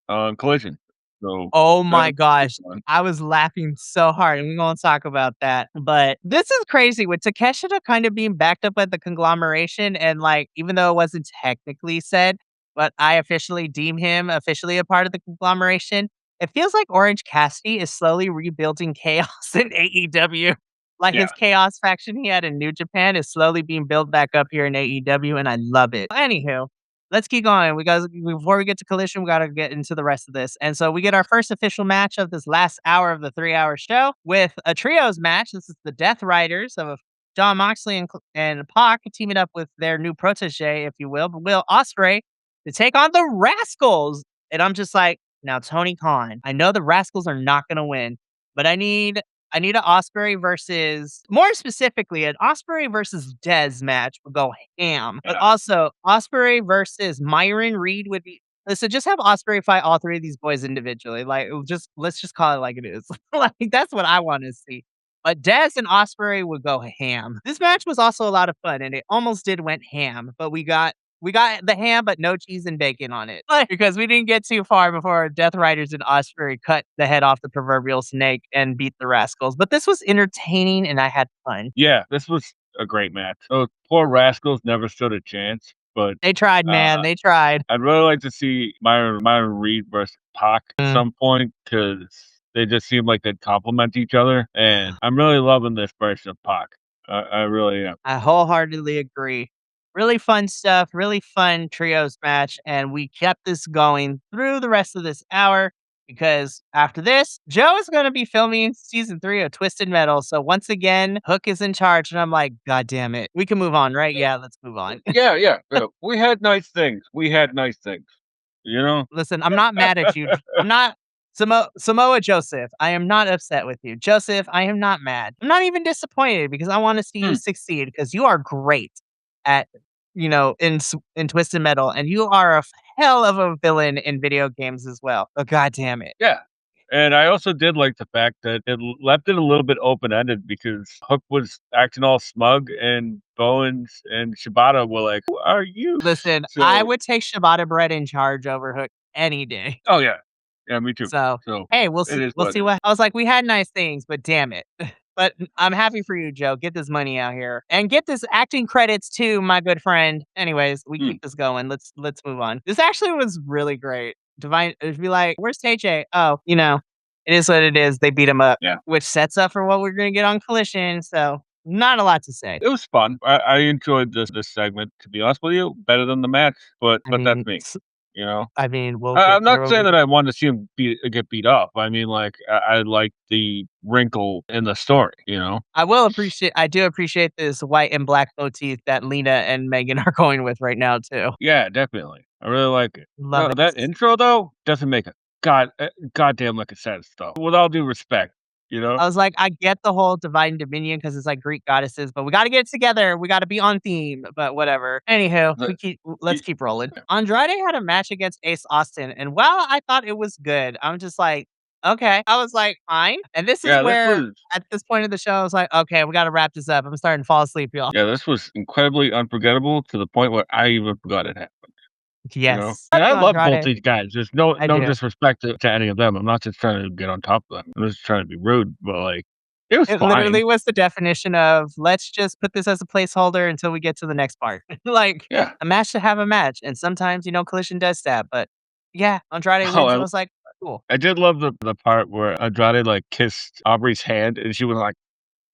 on Collision. So, Oh my that's gosh. fun. I was laughing so hard, and we're gonna talk about that. But this is crazy with Takeshita kind of being backed up by the conglomeration, and like, even though it wasn't technically said, but I officially deem him officially a part of the conglomeration. It feels like Orange Cassidy is slowly rebuilding chaos in AEW. Like Yeah. his chaos faction he had in New Japan is slowly being built back up here in AEW, and I love it. Anywho, let's keep going. We got before we get to Collision, we gotta get into the rest of this. And so we get our first official match of this last hour of the 3-hour show with a trios match. This is the Death Riders of John Moxley and Pac teaming up with their new protege, if you will, Will Ospreay, to take on the Rascals. And I'm just like, now Tony Khan, I know the Rascals are not gonna win, but I need an Osprey versus, more specifically, an Osprey versus Dez match would go ham. But Yeah. also, Osprey versus Myron Reed would be. Listen, just have Osprey fight all three of these boys individually. Like, let's just call it like it is. Like, that's what I want to see. But Dez and Osprey would go ham. This match was also a lot of fun, and it almost did went ham. But we got the ham, but no cheese and bacon on it. Like, because we didn't get too far before Death Riders and Osprey cut the head off the proverbial snake and beat the Rascals. But this was entertaining, and I had fun. Yeah, this was a great match. Those poor Rascals never stood a chance, but, They tried, man. uh, They tried. I'd really like to see Myron Reed versus Pac at Mm. some point because they just seem like they'd complement each other, and I'm really loving this version of Pac. I really am. I wholeheartedly agree. Really fun stuff, really fun trios match, and we kept this going through the rest of this hour because after this, Joe is going to be filming season 3 of Twisted Metal. So once again, Hook is in charge, and I'm like, God damn it. We can move on, right? Yeah, let's move on. Yeah. We had nice things. We had nice things, you know? Listen, I'm not mad at you. I'm not Samoa Joseph. I am not upset with you. Joseph, I am not mad. I'm not even disappointed because I want to see you Hmm. succeed because you are great at, in Twisted Metal, and you are a hell of a villain in video games as well. Oh, God damn it. Yeah. And I also did like the fact that it left it a little bit open-ended because Hook was acting all smug and Bowens and Shibata were like, "Who are you?" Listen, I So would take Shibata Bread in charge over Hook any day. oh, yeah. Yeah, me too. So, So hey, we'll it see is we'll what see it is. what I was like, we had nice things, but damn it. But I'm happy for you, Joe. Get this money out here. And get this acting credits too, my good friend. Anyways, we Hmm. keep this going. Let's move on. This actually was really great. Divine it'd be like, where's TJ? Oh, it is what it is. They beat him up, Yeah. which sets up for what we're gonna get on Collision. So not a lot to say. It was fun. I enjoyed this segment, to be honest with you, better than the match, but I that's mean, me, you know? we'll get I'm there not when saying we that I want to see him get beat up. I mean, like, I like the wrinkle in the story, you know? I do appreciate this white and black motif that Lena and Megan are going with right now too. Yeah, definitely. I really like it. Love No, it. that intro though doesn't make a goddamn like a sense though. With all due respect, you know? I was like, I get the whole divine dominion because it's like Greek goddesses, but we got to get it together. We got to be on theme, but whatever. Anywho, The let's y keep rolling. yeah. Andrade had a match against Ace Austin, and while I thought it was good, I'm just like, okay. I was like, fine. And this is Yeah, this where was at this point of the show, I was like, okay, we got to wrap this up. I'm starting to fall asleep, y'all. yeah, this was incredibly unforgettable to the point where I even forgot it happened, you know? Yes. And Love I you, love both Andrade. these guys. There's no I no do. disrespect to any of them. I'm not just trying to get on top of them. I'm just trying to be rude, but, like, it was It fine. literally was the definition of let's just put this as a placeholder until we get to the next part. Like Yeah. a match to have a match. And sometimes, Collision does that. But yeah, Andrade Oh, wins. I was like, cool. I did love the part where Andrade, like, kissed Aubrey's hand, and she was like,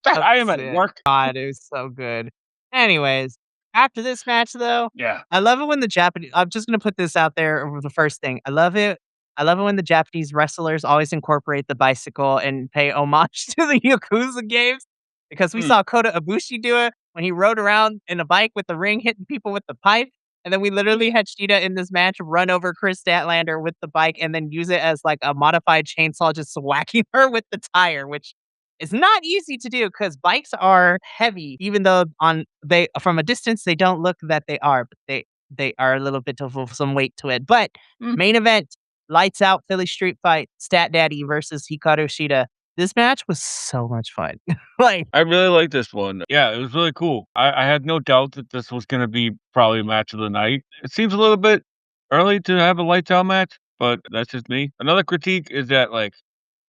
"Dad, That I am was at it. work." God, it was so good. Anyways, after this match though, Yeah. I love it when the Japanese I'm just gonna put this out there over the first thing. I love it. I love it when the Japanese wrestlers always incorporate the bicycle and pay homage to the Yakuza games because we Mm. saw Kota Ibushi do it when he rode around in a bike with the ring hitting people with the pipe. And then we literally had Shida in this match run over Chris Statlander with the bike and then use it as like a modified chainsaw, just whacking her with the tire, which is not easy to do because bikes are heavy, even though on they from a distance they don't look that they are, but they are a little bit of some weight to it. But Mm. main event, lights out Philly street fight, Stat Daddy versus Hikaru Shida. This match was so much fun. Like, I really like this one. Yeah, it was really cool. I had no doubt that this was gonna be probably a match of the night. It seems a little bit early to have a lights out match, but that's just me. Another critique is that, like,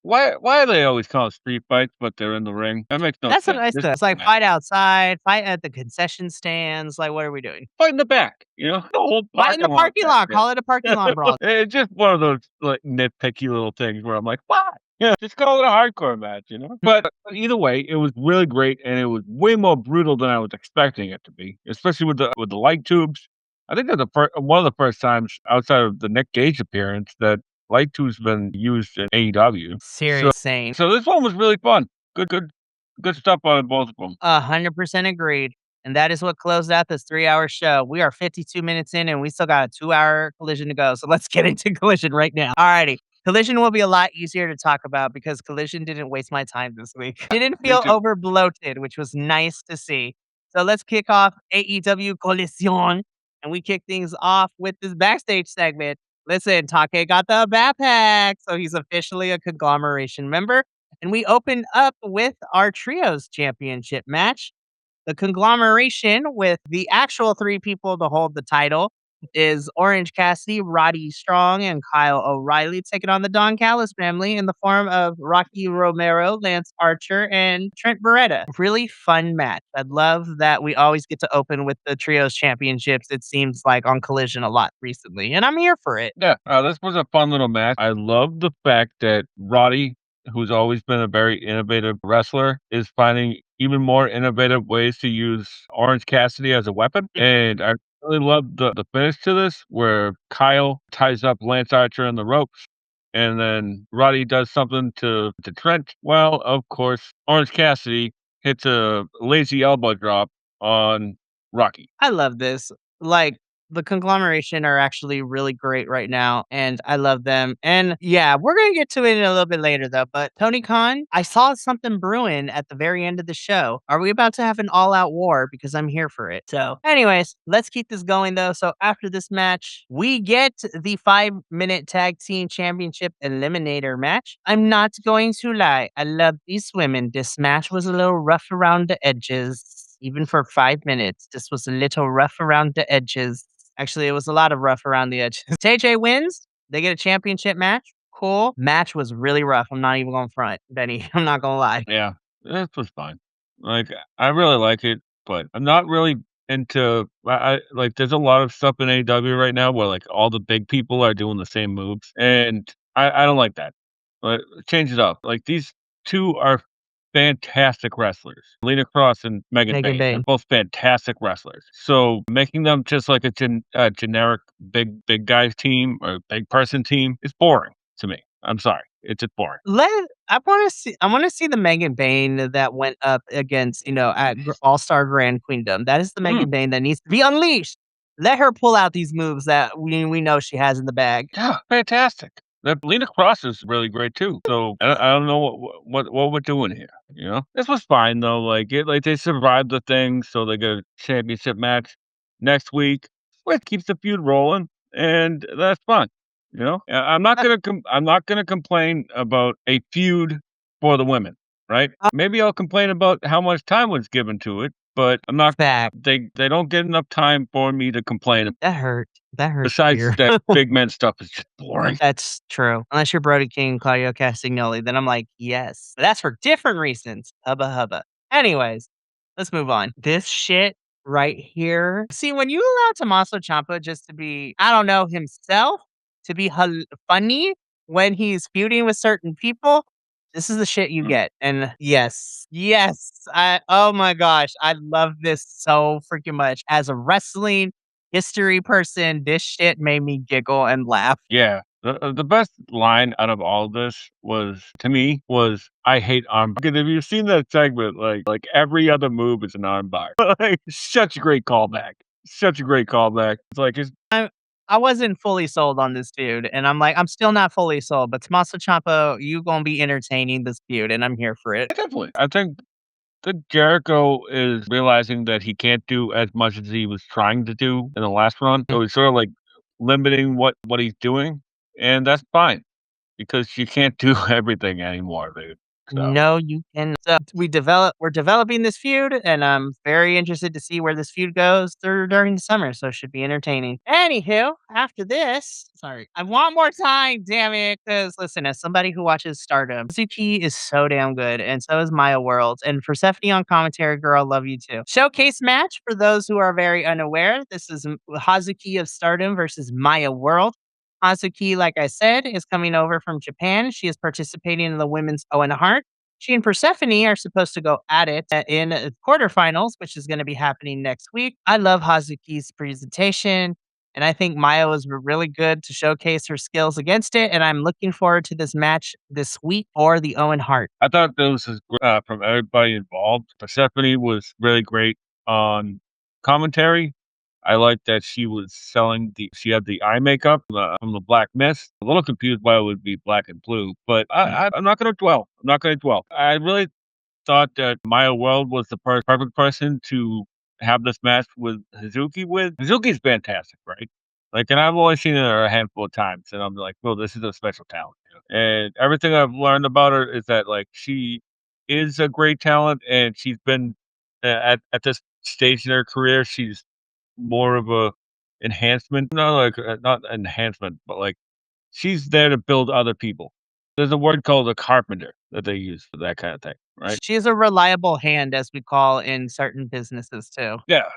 why are they always called street fights, but they're in the ring? That makes no that's what sense. I Just said. It's like match. fight outside, fight at the concession stands. Like, what are we doing? Fight in the back, the whole Fight in the parking lot parking back lot. there. Call it a parking lot brawl. It's just one of those, like, nitpicky little things where I'm like, "Why?" Yeah, just call it a hardcore match, you know? But either way, it was really great, and it was way more brutal than I was expecting it to be, especially with the light tubes. I think that's one of the first times outside of the Nick Gage appearance that light tubes been used in AEW. Serious insane. So this one was really fun. Good stuff on both of them. 100% agreed. And that is what closed out this 3-hour show. We are 52 minutes in and we still got a 2-hour collision to go. So let's get into collision right now. Alrighty. Collision will be a lot easier to talk about because collision didn't waste my time this week. Didn't Me feel too. over bloated, which was nice to see. So let's kick off AEW Collision. And we kick things off with this backstage segment. Listen, Take got the backpack. So he's officially a conglomeration member. And we open up with our trios championship match. The conglomeration with the actual 3 people to hold the title is Orange Cassidy, Roddy Strong, and Kyle O'Reilly taking on the Don Callis family in the form of Rocky Romero, Lance Archer, and Trent Beretta. Really fun match. I love that we always get to open with the trios championships. It seems like on Collision a lot recently, and I'm here for it. Yeah, this was a fun little match. I love the fact that Roddy, who's always been a very innovative wrestler, is finding even more innovative ways to use Orange Cassidy as a weapon. And I really love the finish to this, where Kyle ties up Lance Archer in the ropes, and then Roddy does something to Trent. Well, of course, Orange Cassidy hits a lazy elbow drop on Rocky. I love this. Like, the conglomeration are actually really great right now, and I love them. And yeah, we're gonna get to it in a little bit later though. But Tony Khan, I saw something brewing at the very end of the show. Are we about to have an all-out war? Because I'm here for it. So, anyways, let's keep this going though. So after this match, we get the 5-minute tag team championship eliminator match. I'm not going to lie, I love these women. This match was a little rough around the edges. Even for 5 minutes, this was a little rough around the edges. Actually, it was a lot of rough around the edges. JJ wins. They get a championship match. Cool. Match was really rough. I'm not even going to front, Benny. I'm not going to lie. Yeah, this was fine. Like, I really like it, but I'm not really into like, there's a lot of stuff in AEW right now where, like, all the big people are doing the same moves, and I don't like that. Like, change it up. Like, these 2 are fantastic wrestlers. Lena Cross and Megan Megan Bayne are Bayne. both fantastic wrestlers. So, making them just like a generic big guys team or big person team is boring to me. I'm sorry. It's just boring. I want to see the Megan Bayne that went up against, at All-Star Grand Queendom. That is the Mm, Megan Bayne that needs to be unleashed. Let her pull out these moves that we know she has in the bag. yeah, fantastic. That Lena Cross is really great too. So I don't know what we're doing here. You know, this was fine though. Like they survived the thing, so they get a championship match next week, which keeps the feud rolling, and that's fun. You know, I'm not gonna complain about a feud for the women, right? Maybe I'll complain about how much time was given to it, but I'm not. Fact. They don't get enough time for me to complain. That hurt. That hurt to Besides hear. that, big men stuff is just boring. That's true. Unless you're Brody King, Claudio Castagnoli, then I'm like, yes. But that's for different reasons. Hubba hubba. Anyways, let's move on. This shit right here. See, when you allow Tommaso Ciampa just to be, I don't know, himself, to be funny when he's feuding with certain people, this is the shit you get. And yes, yes. Oh my gosh, I love this so freaking much. As a wrestling history person, this shit made me giggle and laugh. Yeah. The best line out of all this was, to me, was, "I hate arm." Because if you've seen that segment, like every other move is an arm bar. Like, such a great callback. Such a great callback. It's like, it's I wasn't fully sold on this feud, and I'm like, I'm still not fully sold, but Tommaso Ciampa, you gonna be entertaining this feud, and I'm here for it. definitely. I think Jericho is realizing that he can't do as much as he was trying to do in the last run. So he's sort of like limiting what he's doing, and that's fine because you can't do everything anymore, dude. So No, you can. So we're developing this feud, and I'm very interested to see where this feud goes through during the summer. So it should be entertaining. Anywho, after this, sorry, I want more time, damn it. Because listen, as somebody who watches Stardom, Suzuki is so damn good, and so is Maya World. And Persephone on commentary, girl, love you too. Showcase match for those who are very unaware. This is Hazuki of Stardom versus Maya World. Hazuki, like I said, is coming over from Japan. She is participating in the women's Owen Hart. She and Persephone are supposed to go at it in quarterfinals, which is going to be happening next week. I love Hazuki's presentation, and I think Maya was really good to showcase her skills against it. And I'm looking forward to this match this week for the Owen Hart. I thought this was from everybody involved. Persephone was really great on commentary. I liked that she was she had the eye makeup from the Black Mist. A little confused why it would be black and blue, but I'm not going to dwell. I'm not going to dwell. I really thought that Maya World was the perfect person to have this match with Hazuki with. Hazuki's fantastic, right? Like, and I've only seen her a handful of times, and I'm like, well, this is a special talent. You know? And everything I've learned about her is that, like, she is a great talent, and she's been at this stage in her career, she's more of a enhancement, not enhancement, but like she's there to build other people. There's a word called a carpenter that they use for that kind of thing, right? She's a reliable hand, as we call in certain businesses too. Yeah.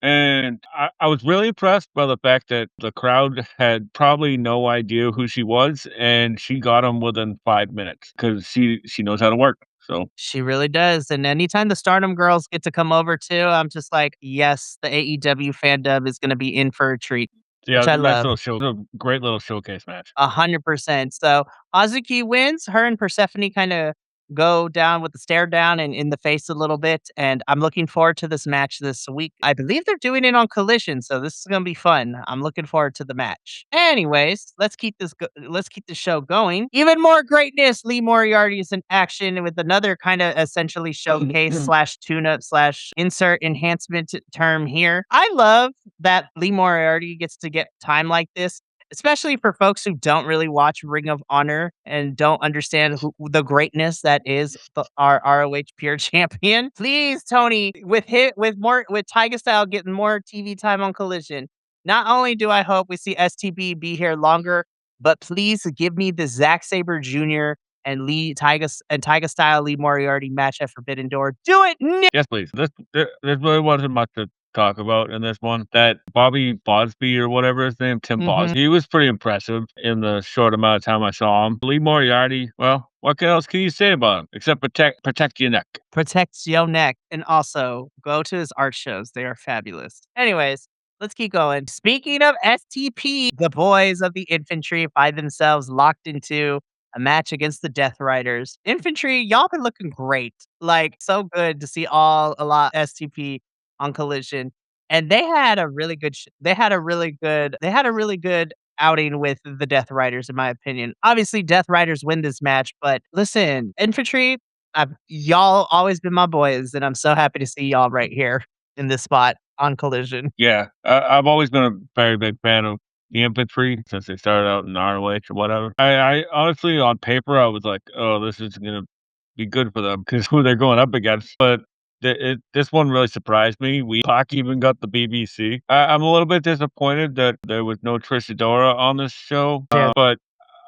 And I was really impressed by the fact that the crowd had probably no idea who she was, and she got them within 5 minutes because she knows how to work. So She really does. And anytime the Stardom girls get to come over too, I'm just like, yes, the AEW fandom is going to be in for a treat, yeah, which it was I a nice love. little show, a great little showcase match. 100%. So Azuki wins. Her and Persephone kind of go down with the stare down and in the face a little bit. And I'm looking forward to this match this week. I believe they're doing it on Collision, so this is gonna be fun. I'm looking forward to the match. Anyways, let's keep the show going. Even more greatness. Lee Moriarty is in action with another kind of essentially showcase slash tune-up slash insert enhancement term here. I love that Lee Moriarty gets to get time like this, especially for folks who don't really watch Ring of Honor and don't understand the greatness that is our ROH Pure Champion. Please, Tony, with Tiger Style getting more TV time on Collision. Not only do I hope we see STB be here longer, but please give me the Zack Saber Jr. and Tiger Style Lee Moriarty match at Forbidden Door. Do it now. Yes, please. There really wasn't much to talk about in this one. That Bobby Bosby or whatever his name, Tim Bosby, he was pretty impressive in the short amount of time I saw him. Lee Moriarty, well, what else can you say about him except protect your neck? Protects your neck, and also go to his art shows. They are fabulous. Anyways, let's keep going. Speaking of STP, the boys of the infantry find themselves locked into a match against the Death Riders. Infantry, y'all been looking great. Like, so good to see a lot STP on Collision. And they had a really good outing with the Death Riders, in my opinion. Obviously, Death Riders win this match, but listen, Infantry, y'all always been my boys, and I'm so happy to see y'all right here in this spot on Collision. Yeah, I've always been a very big fan of the infantry since they started out in ROH or whatever. I honestly, on paper, I was like, "Oh, this is gonna be good for them because who they're going up against." But this one really surprised me. Pac even got the BBC. I'm a little bit disappointed that there was no Trish Adora on this show, Yeah. but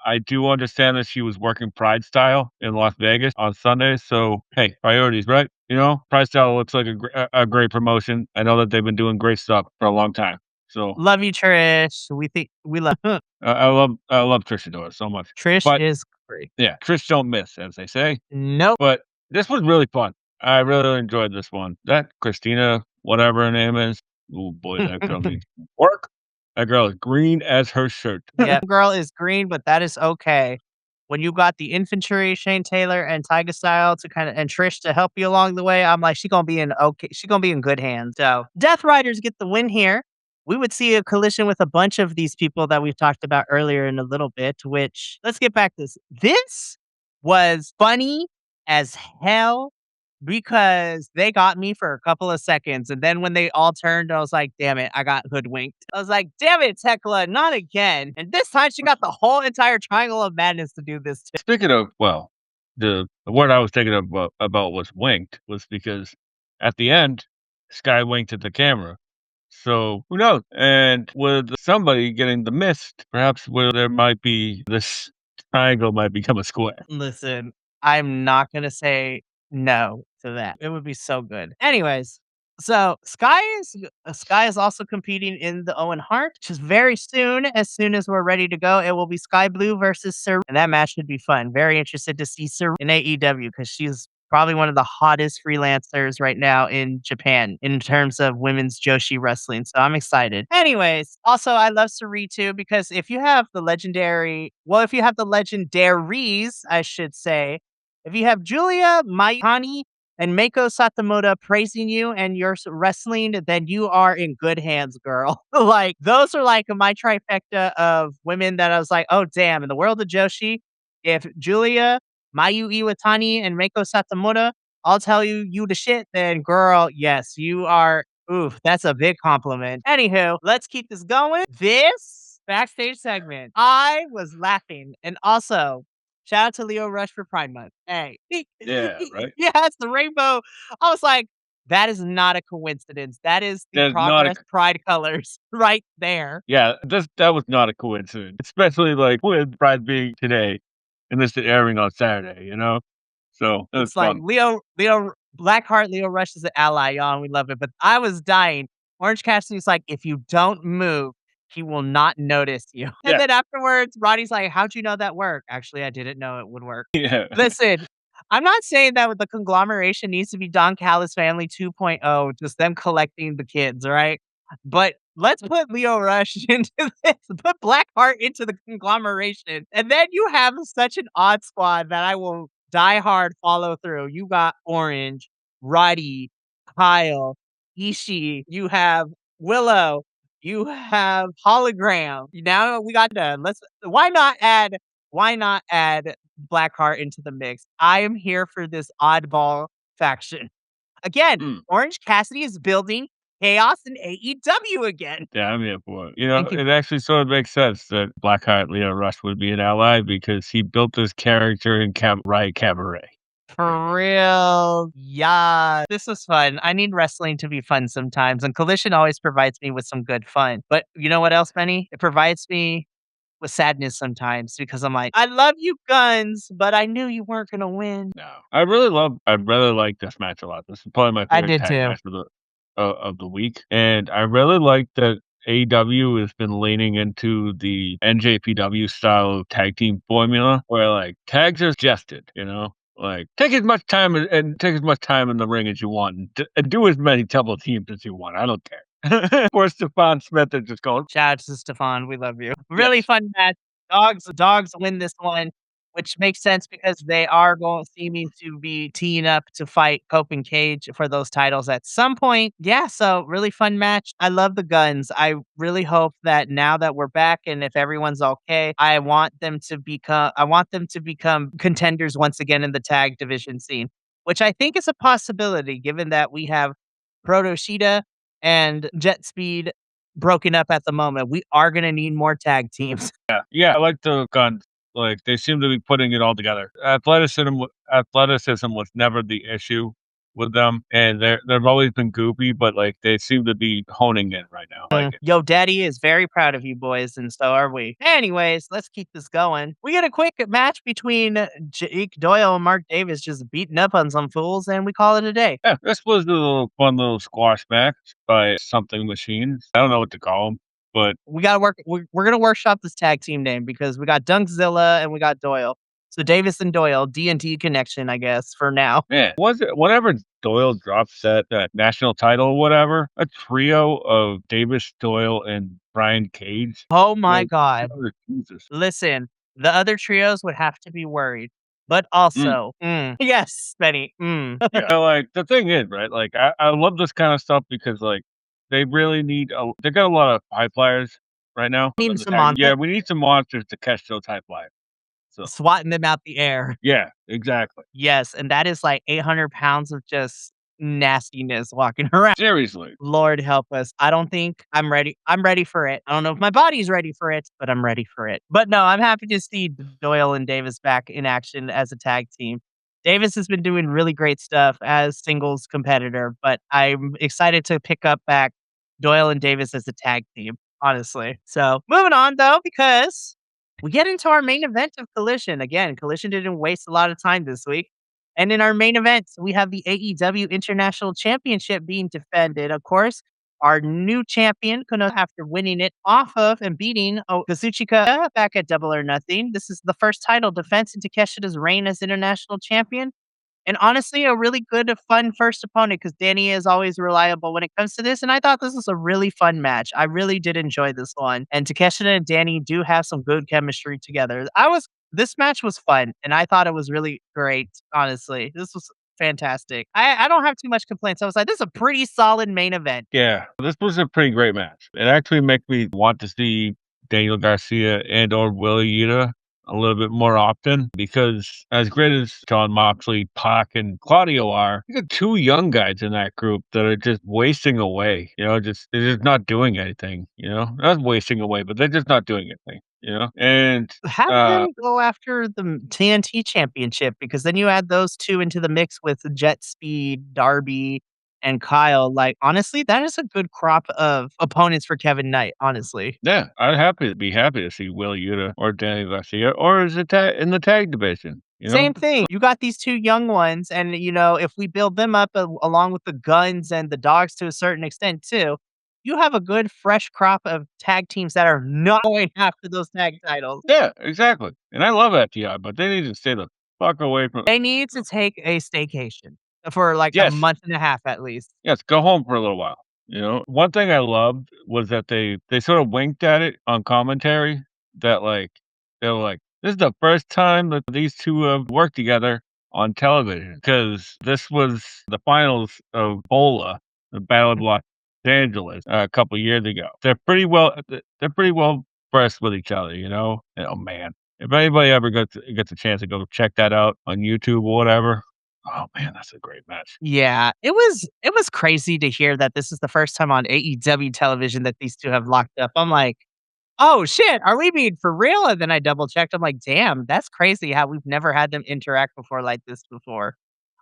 I do understand that she was working Pride Style in Las Vegas on Sunday. So, hey, priorities, right? You know, Pride Style looks like a great promotion. I know that they've been doing great stuff for a long time. So, Love you, Trish. We love I love Trish Adora so much. Trish But is great. yeah, Trish don't miss, as they say. Nope. But this was really fun. I really enjoyed this one. That Christina, whatever her name is, oh boy, that girl needs work. That girl is green as her shirt. Yeah, girl is green, but that is okay. When you got the infantry, Shane Taylor and Tyga Style to and Trish to help you along the way, I'm like, she gonna be in good hands. So Death Riders get the win here. We would see a collision with a bunch of these people that we've talked about earlier in a little bit, which let's get back to this. This was funny as hell because they got me for a couple of seconds. And then when they all turned, I was like, damn it, I got hoodwinked. I was like, damn it, Tekla, not again. And this time she got the whole entire Triangle of Madness to do this too. Speaking of, well, the word I was thinking about was winked, was because at the end, Sky winked at the camera. So who knows? And with somebody getting the mist, perhaps where there might be this triangle might become a square. Listen, I'm not going to say no to that. It would be so good. Anyways, so Sky is also competing in the Owen Hart, which is very soon. As soon as we're ready to go, it will be Sky Blue versus Sir, and that match should be fun. Very interested to see Sir in AEW because she's probably one of the hottest freelancers right now in Japan in terms of women's Joshi wrestling. So I'm excited. Anyways, also I love Suri too because if you have the legendaries, I should say, if you have Julia, Mayani, and Mako Satamoda praising you and you're wrestling, then you are in good hands, girl. Like, those are like my trifecta of women that I was like, oh, damn. In the world of Joshi, if Julia, Mayu Iwatani, and Mako Satamoda all tell you the shit, then girl, yes, you are. Oof, that's a big compliment. Anywho, let's keep this going. This backstage segment, I was laughing. And also, shout out to Leo Rush for Pride Month. Hey. Yeah, right. Yes, the rainbow. I was like, that is not a coincidence. That is the That's not a Progress Pride colors right there. Yeah, that was not a coincidence, especially, like, with Pride being today and this airing on Saturday, you know? So, it was It's like fun. Leo Blackheart, Leo Rush is an ally, y'all, and we love it. But I was dying. Orange Cassidy's like, if you don't move, he will not notice you. And Yeah, then afterwards, Roddy's like, how'd you know that worked? Actually, I didn't know it would work. yeah. Listen, I'm not saying that the conglomeration needs to be Don Callis Family 2.0, just them collecting the kids, right? But let's put Leo Rush into this, put Blackheart into the conglomeration. And then you have such an odd squad that I will die hard follow through. You got Orange, Roddy, Kyle, Ishii, you have Willow, you have Hologram. Now we got done. Why not add Blackheart into the mix? I am here for this oddball faction. Again, Mm. Orange Cassidy is building chaos in AEW again. Yeah, I'm here for it. You know, And can it actually sort of makes sense that Blackheart Leo Rush would be an ally because he built this character in Riot Cabaret. For real. Yeah. This was fun. I need wrestling to be fun sometimes, and Collision always provides me with some good fun. But you know what else, Benny? It provides me with sadness sometimes because I'm like, I love you, Guns, but I knew you weren't gonna win. No. I really like this match a lot. This is probably my I favorite did tag too. match of the week, and I really like that AEW has been leaning into the NJPW style tag team formula where, like, tags are suggested, you know? Like, take as much time take as much time in the ring as you want and do as many double teams as you want. I don't care. Poor Stephon Smith is just going, Shout out to Stefan. We love you. Really yes. fun match. Dogs win this one. which makes sense because they are seeming to be teeing up to fight Cope and Cage for those titles at some point. Yeah, so really fun match. I love the Guns. I really hope that now that we're back and if everyone's okay, I want them to become contenders once again in the tag division scene, which I think is a possibility given that we have Proto Sheeta and Jet Speed broken up at the moment. We are going to need more tag teams. Yeah, I like the Guns. Like, they seem to be putting it all together. Athleticism was never the issue with them, and they've always been goopy, but, like, they seem to be honing it right now. I like it. Yo, Daddy is very proud of you boys, and so are we. Anyways, let's keep this going. We get a quick match between Jake Doyle and Mark Davis just beating up on some fools, and we call it a day. Yeah, this was a little fun little squash match by something machines. I don't know what to call them, but We gotta work. We're gonna workshop this tag team name because we got Dunkzilla and we got Doyle. So Davis and Doyle, D&D connection, I guess, for now. man, was it whenever Doyle drops that national title or whatever, a trio of Davis, Doyle, and Brian Cage? Oh my Like, God. oh, Jesus. Listen, the other trios would have to be worried, but Mm. also, yes, Benny. Yeah, like, the thing is, right, like, I love this kinda stuff because, like, they really need they got a lot of high flyers right now Need in the some tag. monsters Yeah, we need some monsters to catch those high flyers. So, swatting them out the air. yeah, exactly. Yes, and that is like 800 pounds of just nastiness walking around. Seriously. Lord help us. I don't think I'm ready. I'm ready for it. I don't know if my body's ready for it, but I'm ready for it. But no, I'm happy to see Doyle and Davis back in action as a tag team. Davis has been doing really great stuff as singles competitor, but I'm excited to pick up back Doyle and Davis as a tag team, honestly. So moving on though, because we get into our main event of Collision. Again, Collision didn't waste a lot of time this week. And in our main event, we have the AEW International Championship being defended. Of course, our new champion, Kuno, after winning it off of and beating Kazuchika back at Double or Nothing. This is the first title defense in Takeshita's reign as international champion. And honestly, a really good, fun first opponent because Danny is always reliable when it comes to this. And I thought this was a really fun match. I really did enjoy this one. And Takeshita and Danny do have some good chemistry together. This match was fun, and I thought it was really great, honestly. This was fantastic. I don't have too much complaints. I was like, this is a pretty solid main event. Yeah, this was a pretty great match. It actually makes me want to see Daniel Garcia and or Willie Yuta a little bit more often because as great as John Moxley, Pac, and Claudio are, you got two young guys in that group that are just wasting away. You know, they're just not doing anything. You know, not wasting away, but they're just not doing anything. You know, and Have uh, them go after the TNT championship because then you add those two into the mix with Jet Speed, Darby, and Kyle. Like, honestly, that is a good crop of opponents for Kevin Knight, honestly. yeah, be happy to see Willie Yuta or Daniel Garcia or is it in the tag division. You know, Same thing. You got these two young ones, and if we build them up along with the Guns and the Dogs to a certain extent too, you have a good fresh crop of tag teams that are not going after those tag titles. yeah, exactly. And I love FTI, but they need to stay the fuck away from. They need to take a staycation for like a Yes, month and a half at least. yes, go home for a little while. You know, one thing I loved was that they sort of winked at it on commentary that like they were like, this is the first time that these two have worked together on television because this was the finals of Bola, the Battle of Los Angeles, a couple years ago. They're pretty well versed with each other. You know, and, oh man, if anybody ever gets a chance to go check that out on YouTube or whatever, oh man, that's a great match. Yeah, it was crazy to hear that this is the first time on AEW television that these two have locked up. I'm like, "Oh, shit, are we being for real?" And then I double checked. I'm like, "Damn, that's crazy how we've never had them interact before like this before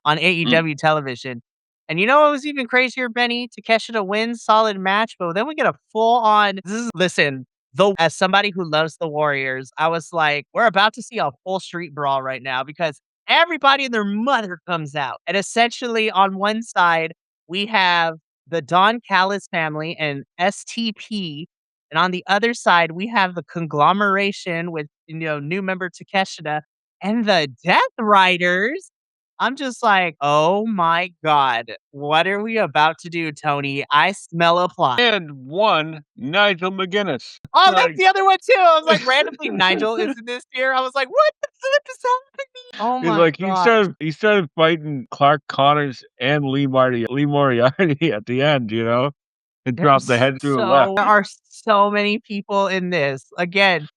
on Mm. AEW television." And you know what was even crazier, Benny? Takeshita wins, solid match, but then we get a full on listen, though as somebody who loves the Warriors, I was like, we're about to see a full street brawl right now because everybody and their mother comes out. And essentially on one side, we have the Don Callis family and STP, and on the other side, we have the conglomeration with, new member Takeshita and the Death Riders. I'm just like, "Oh my god. What are we about to do, Tony? I smell a plot." And one, Nigel McGuinness. Oh, that's Like the other one too. I was like, randomly, Nigel is in this tier. I was like, "What the flip is happening?" Oh he's my like god. he started fighting Clark Connors and Lee Moriarty at the end, and dropped the head through and left. There are so many people in this. Again,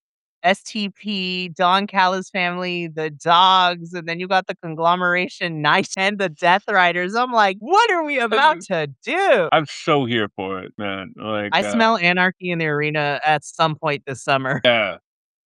STP, Don Callis family, the dogs, and then you got the conglomeration Knight and the Death Riders. I'm like, what are we about to do? I'm so here for it, man. Like, I smell anarchy in the arena at some point this summer. yeah.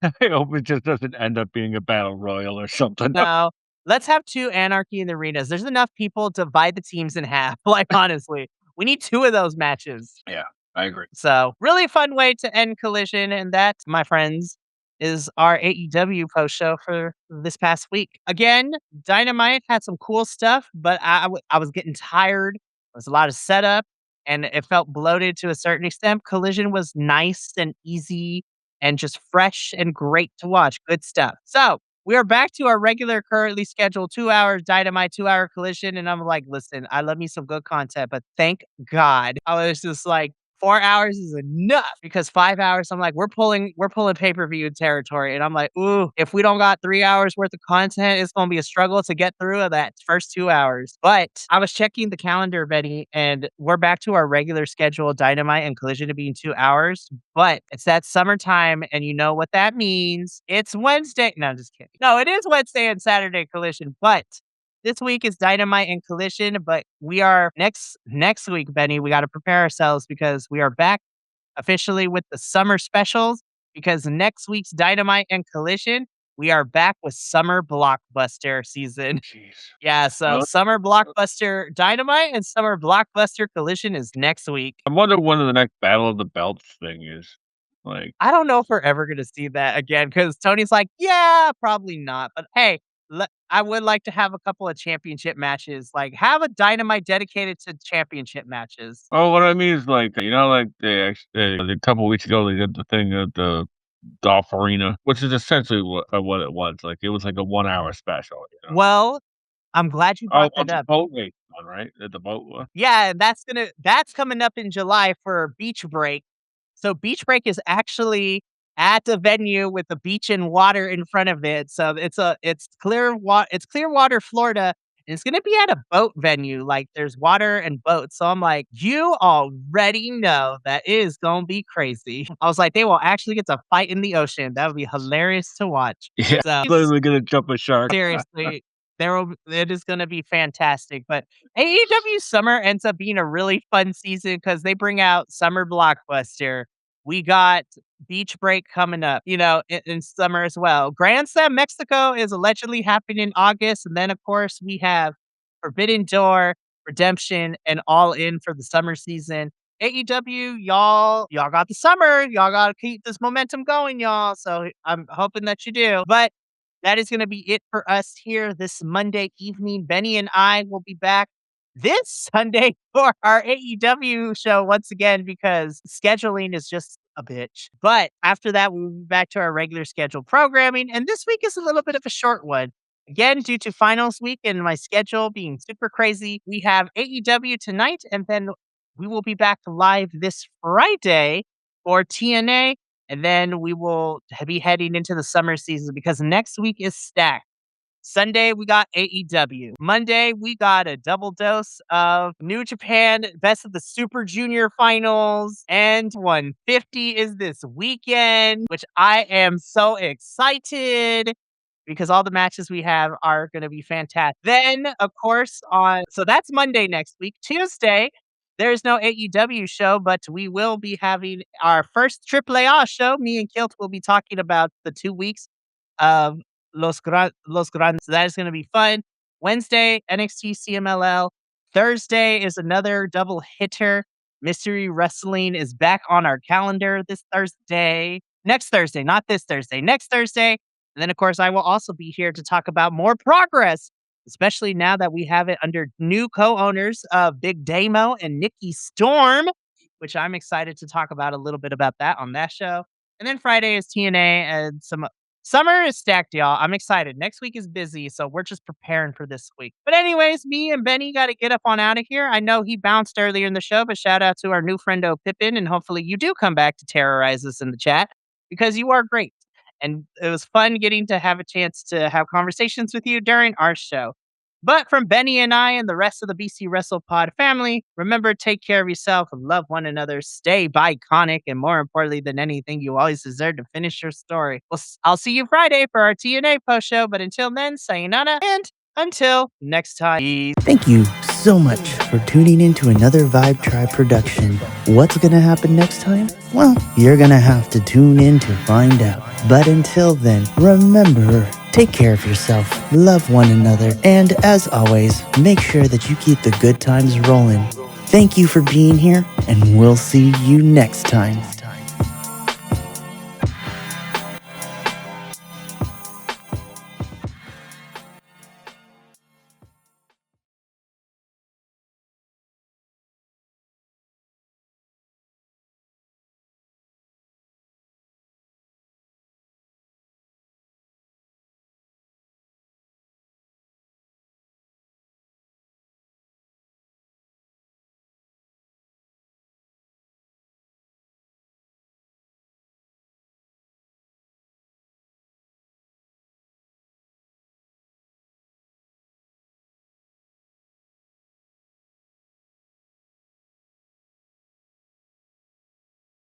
I hope it just doesn't end up being a battle royal or something. No, let's have 2 anarchy in the arenas. There's enough people to divide the teams in half. Like, honestly, we need 2 of those matches. Yeah, I agree. So, really fun way to end Collision, and that, my friends, is our AEW post show for this past week. Again, Dynamite had some cool stuff, but I was getting tired. It was a lot of setup, and it felt bloated to a certain extent. Collision was nice and easy and just fresh and great to watch. Good stuff. So, we are back to our regular, currently scheduled 2 hours Dynamite, 2-hour Collision, and I'm like, "Listen, I love me some good content, but thank God." I was just like, 4 hours is enough because 5 hours, I'm like, we're pulling pay-per-view territory, and I'm like, "Ooh, if we don't got 3 hours worth of content, it's gonna be a struggle to get through of that first 2 hours." But I was checking the calendar, Betty, and we're back to our regular schedule, Dynamite and Collision to be in 2 hours, but it's that summertime, and you know what that means. It's Wednesday. No, I'm just kidding. No, it is Wednesday and Saturday Collision, but this week is Dynamite and Collision, but we are next week, Benny, we gotta prepare ourselves because we are back officially with the summer specials because next week's Dynamite and Collision, we are back with summer blockbuster season. Jeez. Yeah, so Really? summer blockbuster Dynamite and summer blockbuster Collision is next week. I wonder when the next Battle of the Belts thing is. Like, I don't know if we're ever gonna see that again because Tony's like, "Yeah, probably not." But hey, I would like to have a couple of championship matches. Like, have a Dynamite dedicated to championship matches. oh, what I mean is like, like a couple weeks ago they did the thing at the Golf Arena, which is essentially what it was. Like, it was like a 1 hour special. Well, I'm glad you Oh, brought that the up. boat race one, right? At the boat one. Yeah, that's coming up in July for Beach Break. So Beach Break is actually at a venue with a beach and water in front of it. So it's Clearwater, Florida, and it's gonna be at a boat venue. Like there's water and boats. So I'm like, you already know that is gonna be crazy. I was like, they will actually get to fight in the ocean. That would be hilarious to watch. Yeah, So literally gonna jump a shark. seriously, it is gonna be fantastic, but AEW Summer ends up being a really fun season because they bring out Summer Blockbuster. We got Beach Break coming up, in summer as well. Grand Slam Mexico is allegedly happening in August, and then, of course, we have Forbidden Door, Redemption, and All In for the summer season. AEW, y'all got the summer. Y'all gotta keep this momentum going, y'all, so I'm hoping that you do, but that is going to be it for us here this Monday evening. Benny and I will be back this Sunday for our AEW show once again because scheduling is just a bitch. But after that, we'll be back to our regular scheduled programming. And this week is a little bit of a short one. Again, due to finals week and my schedule being super crazy, we have AEW tonight, and then we will be back live this Friday for TNA, and then we will be heading into the summer season because next week is stacked. Sunday, we got AEW. Monday, we got a double dose of New Japan, Best of the Super Junior Finals, and 150 is this weekend, which I am so excited because all the matches we have are going to be fantastic. Then, of course, so that's Monday next week. Tuesday, there's no AEW show, but we will be having our first AAA show. Me and Kilt will be talking about the 2 weeks of Los Grandes. So that is going to be fun. Wednesday, NXT CMLL. Thursday is another double hitter. Mystery Wrestling is back on our calendar this Thursday. Next Thursday, not this Thursday, next Thursday. And then, of course, I will also be here to talk about more progress, especially now that we have it under new co-owners of Big Damo and Nikki Storm, which I'm excited to talk about a little bit about that on that show. And then Friday is TNA and Summer is stacked, y'all. I'm excited. Next week is busy, so we're just preparing for this week. But anyways, me and Benny got to get up on out of here. I know he bounced earlier in the show, but shout out to our new friendo Pippin, and hopefully you do come back to terrorize us in the chat because you are great. And it was fun getting to have a chance to have conversations with you during our show. But from Benny and I and the rest of the BC Wrestle Pod family, remember, take care of yourself, love one another, stay biconic, and more importantly than anything, you always deserve to finish your story. I'll see you Friday for our TNA post show, but until then, sayonara, and until next time. Peace. Thank you so much for tuning in to another Vibe Tribe production. What's gonna happen next time? Well, you're gonna have to tune in to find out. But until then, remember, take care of yourself, love one another, and as always, make sure that you keep the good times rolling. Thank you for being here, and we'll see you next time.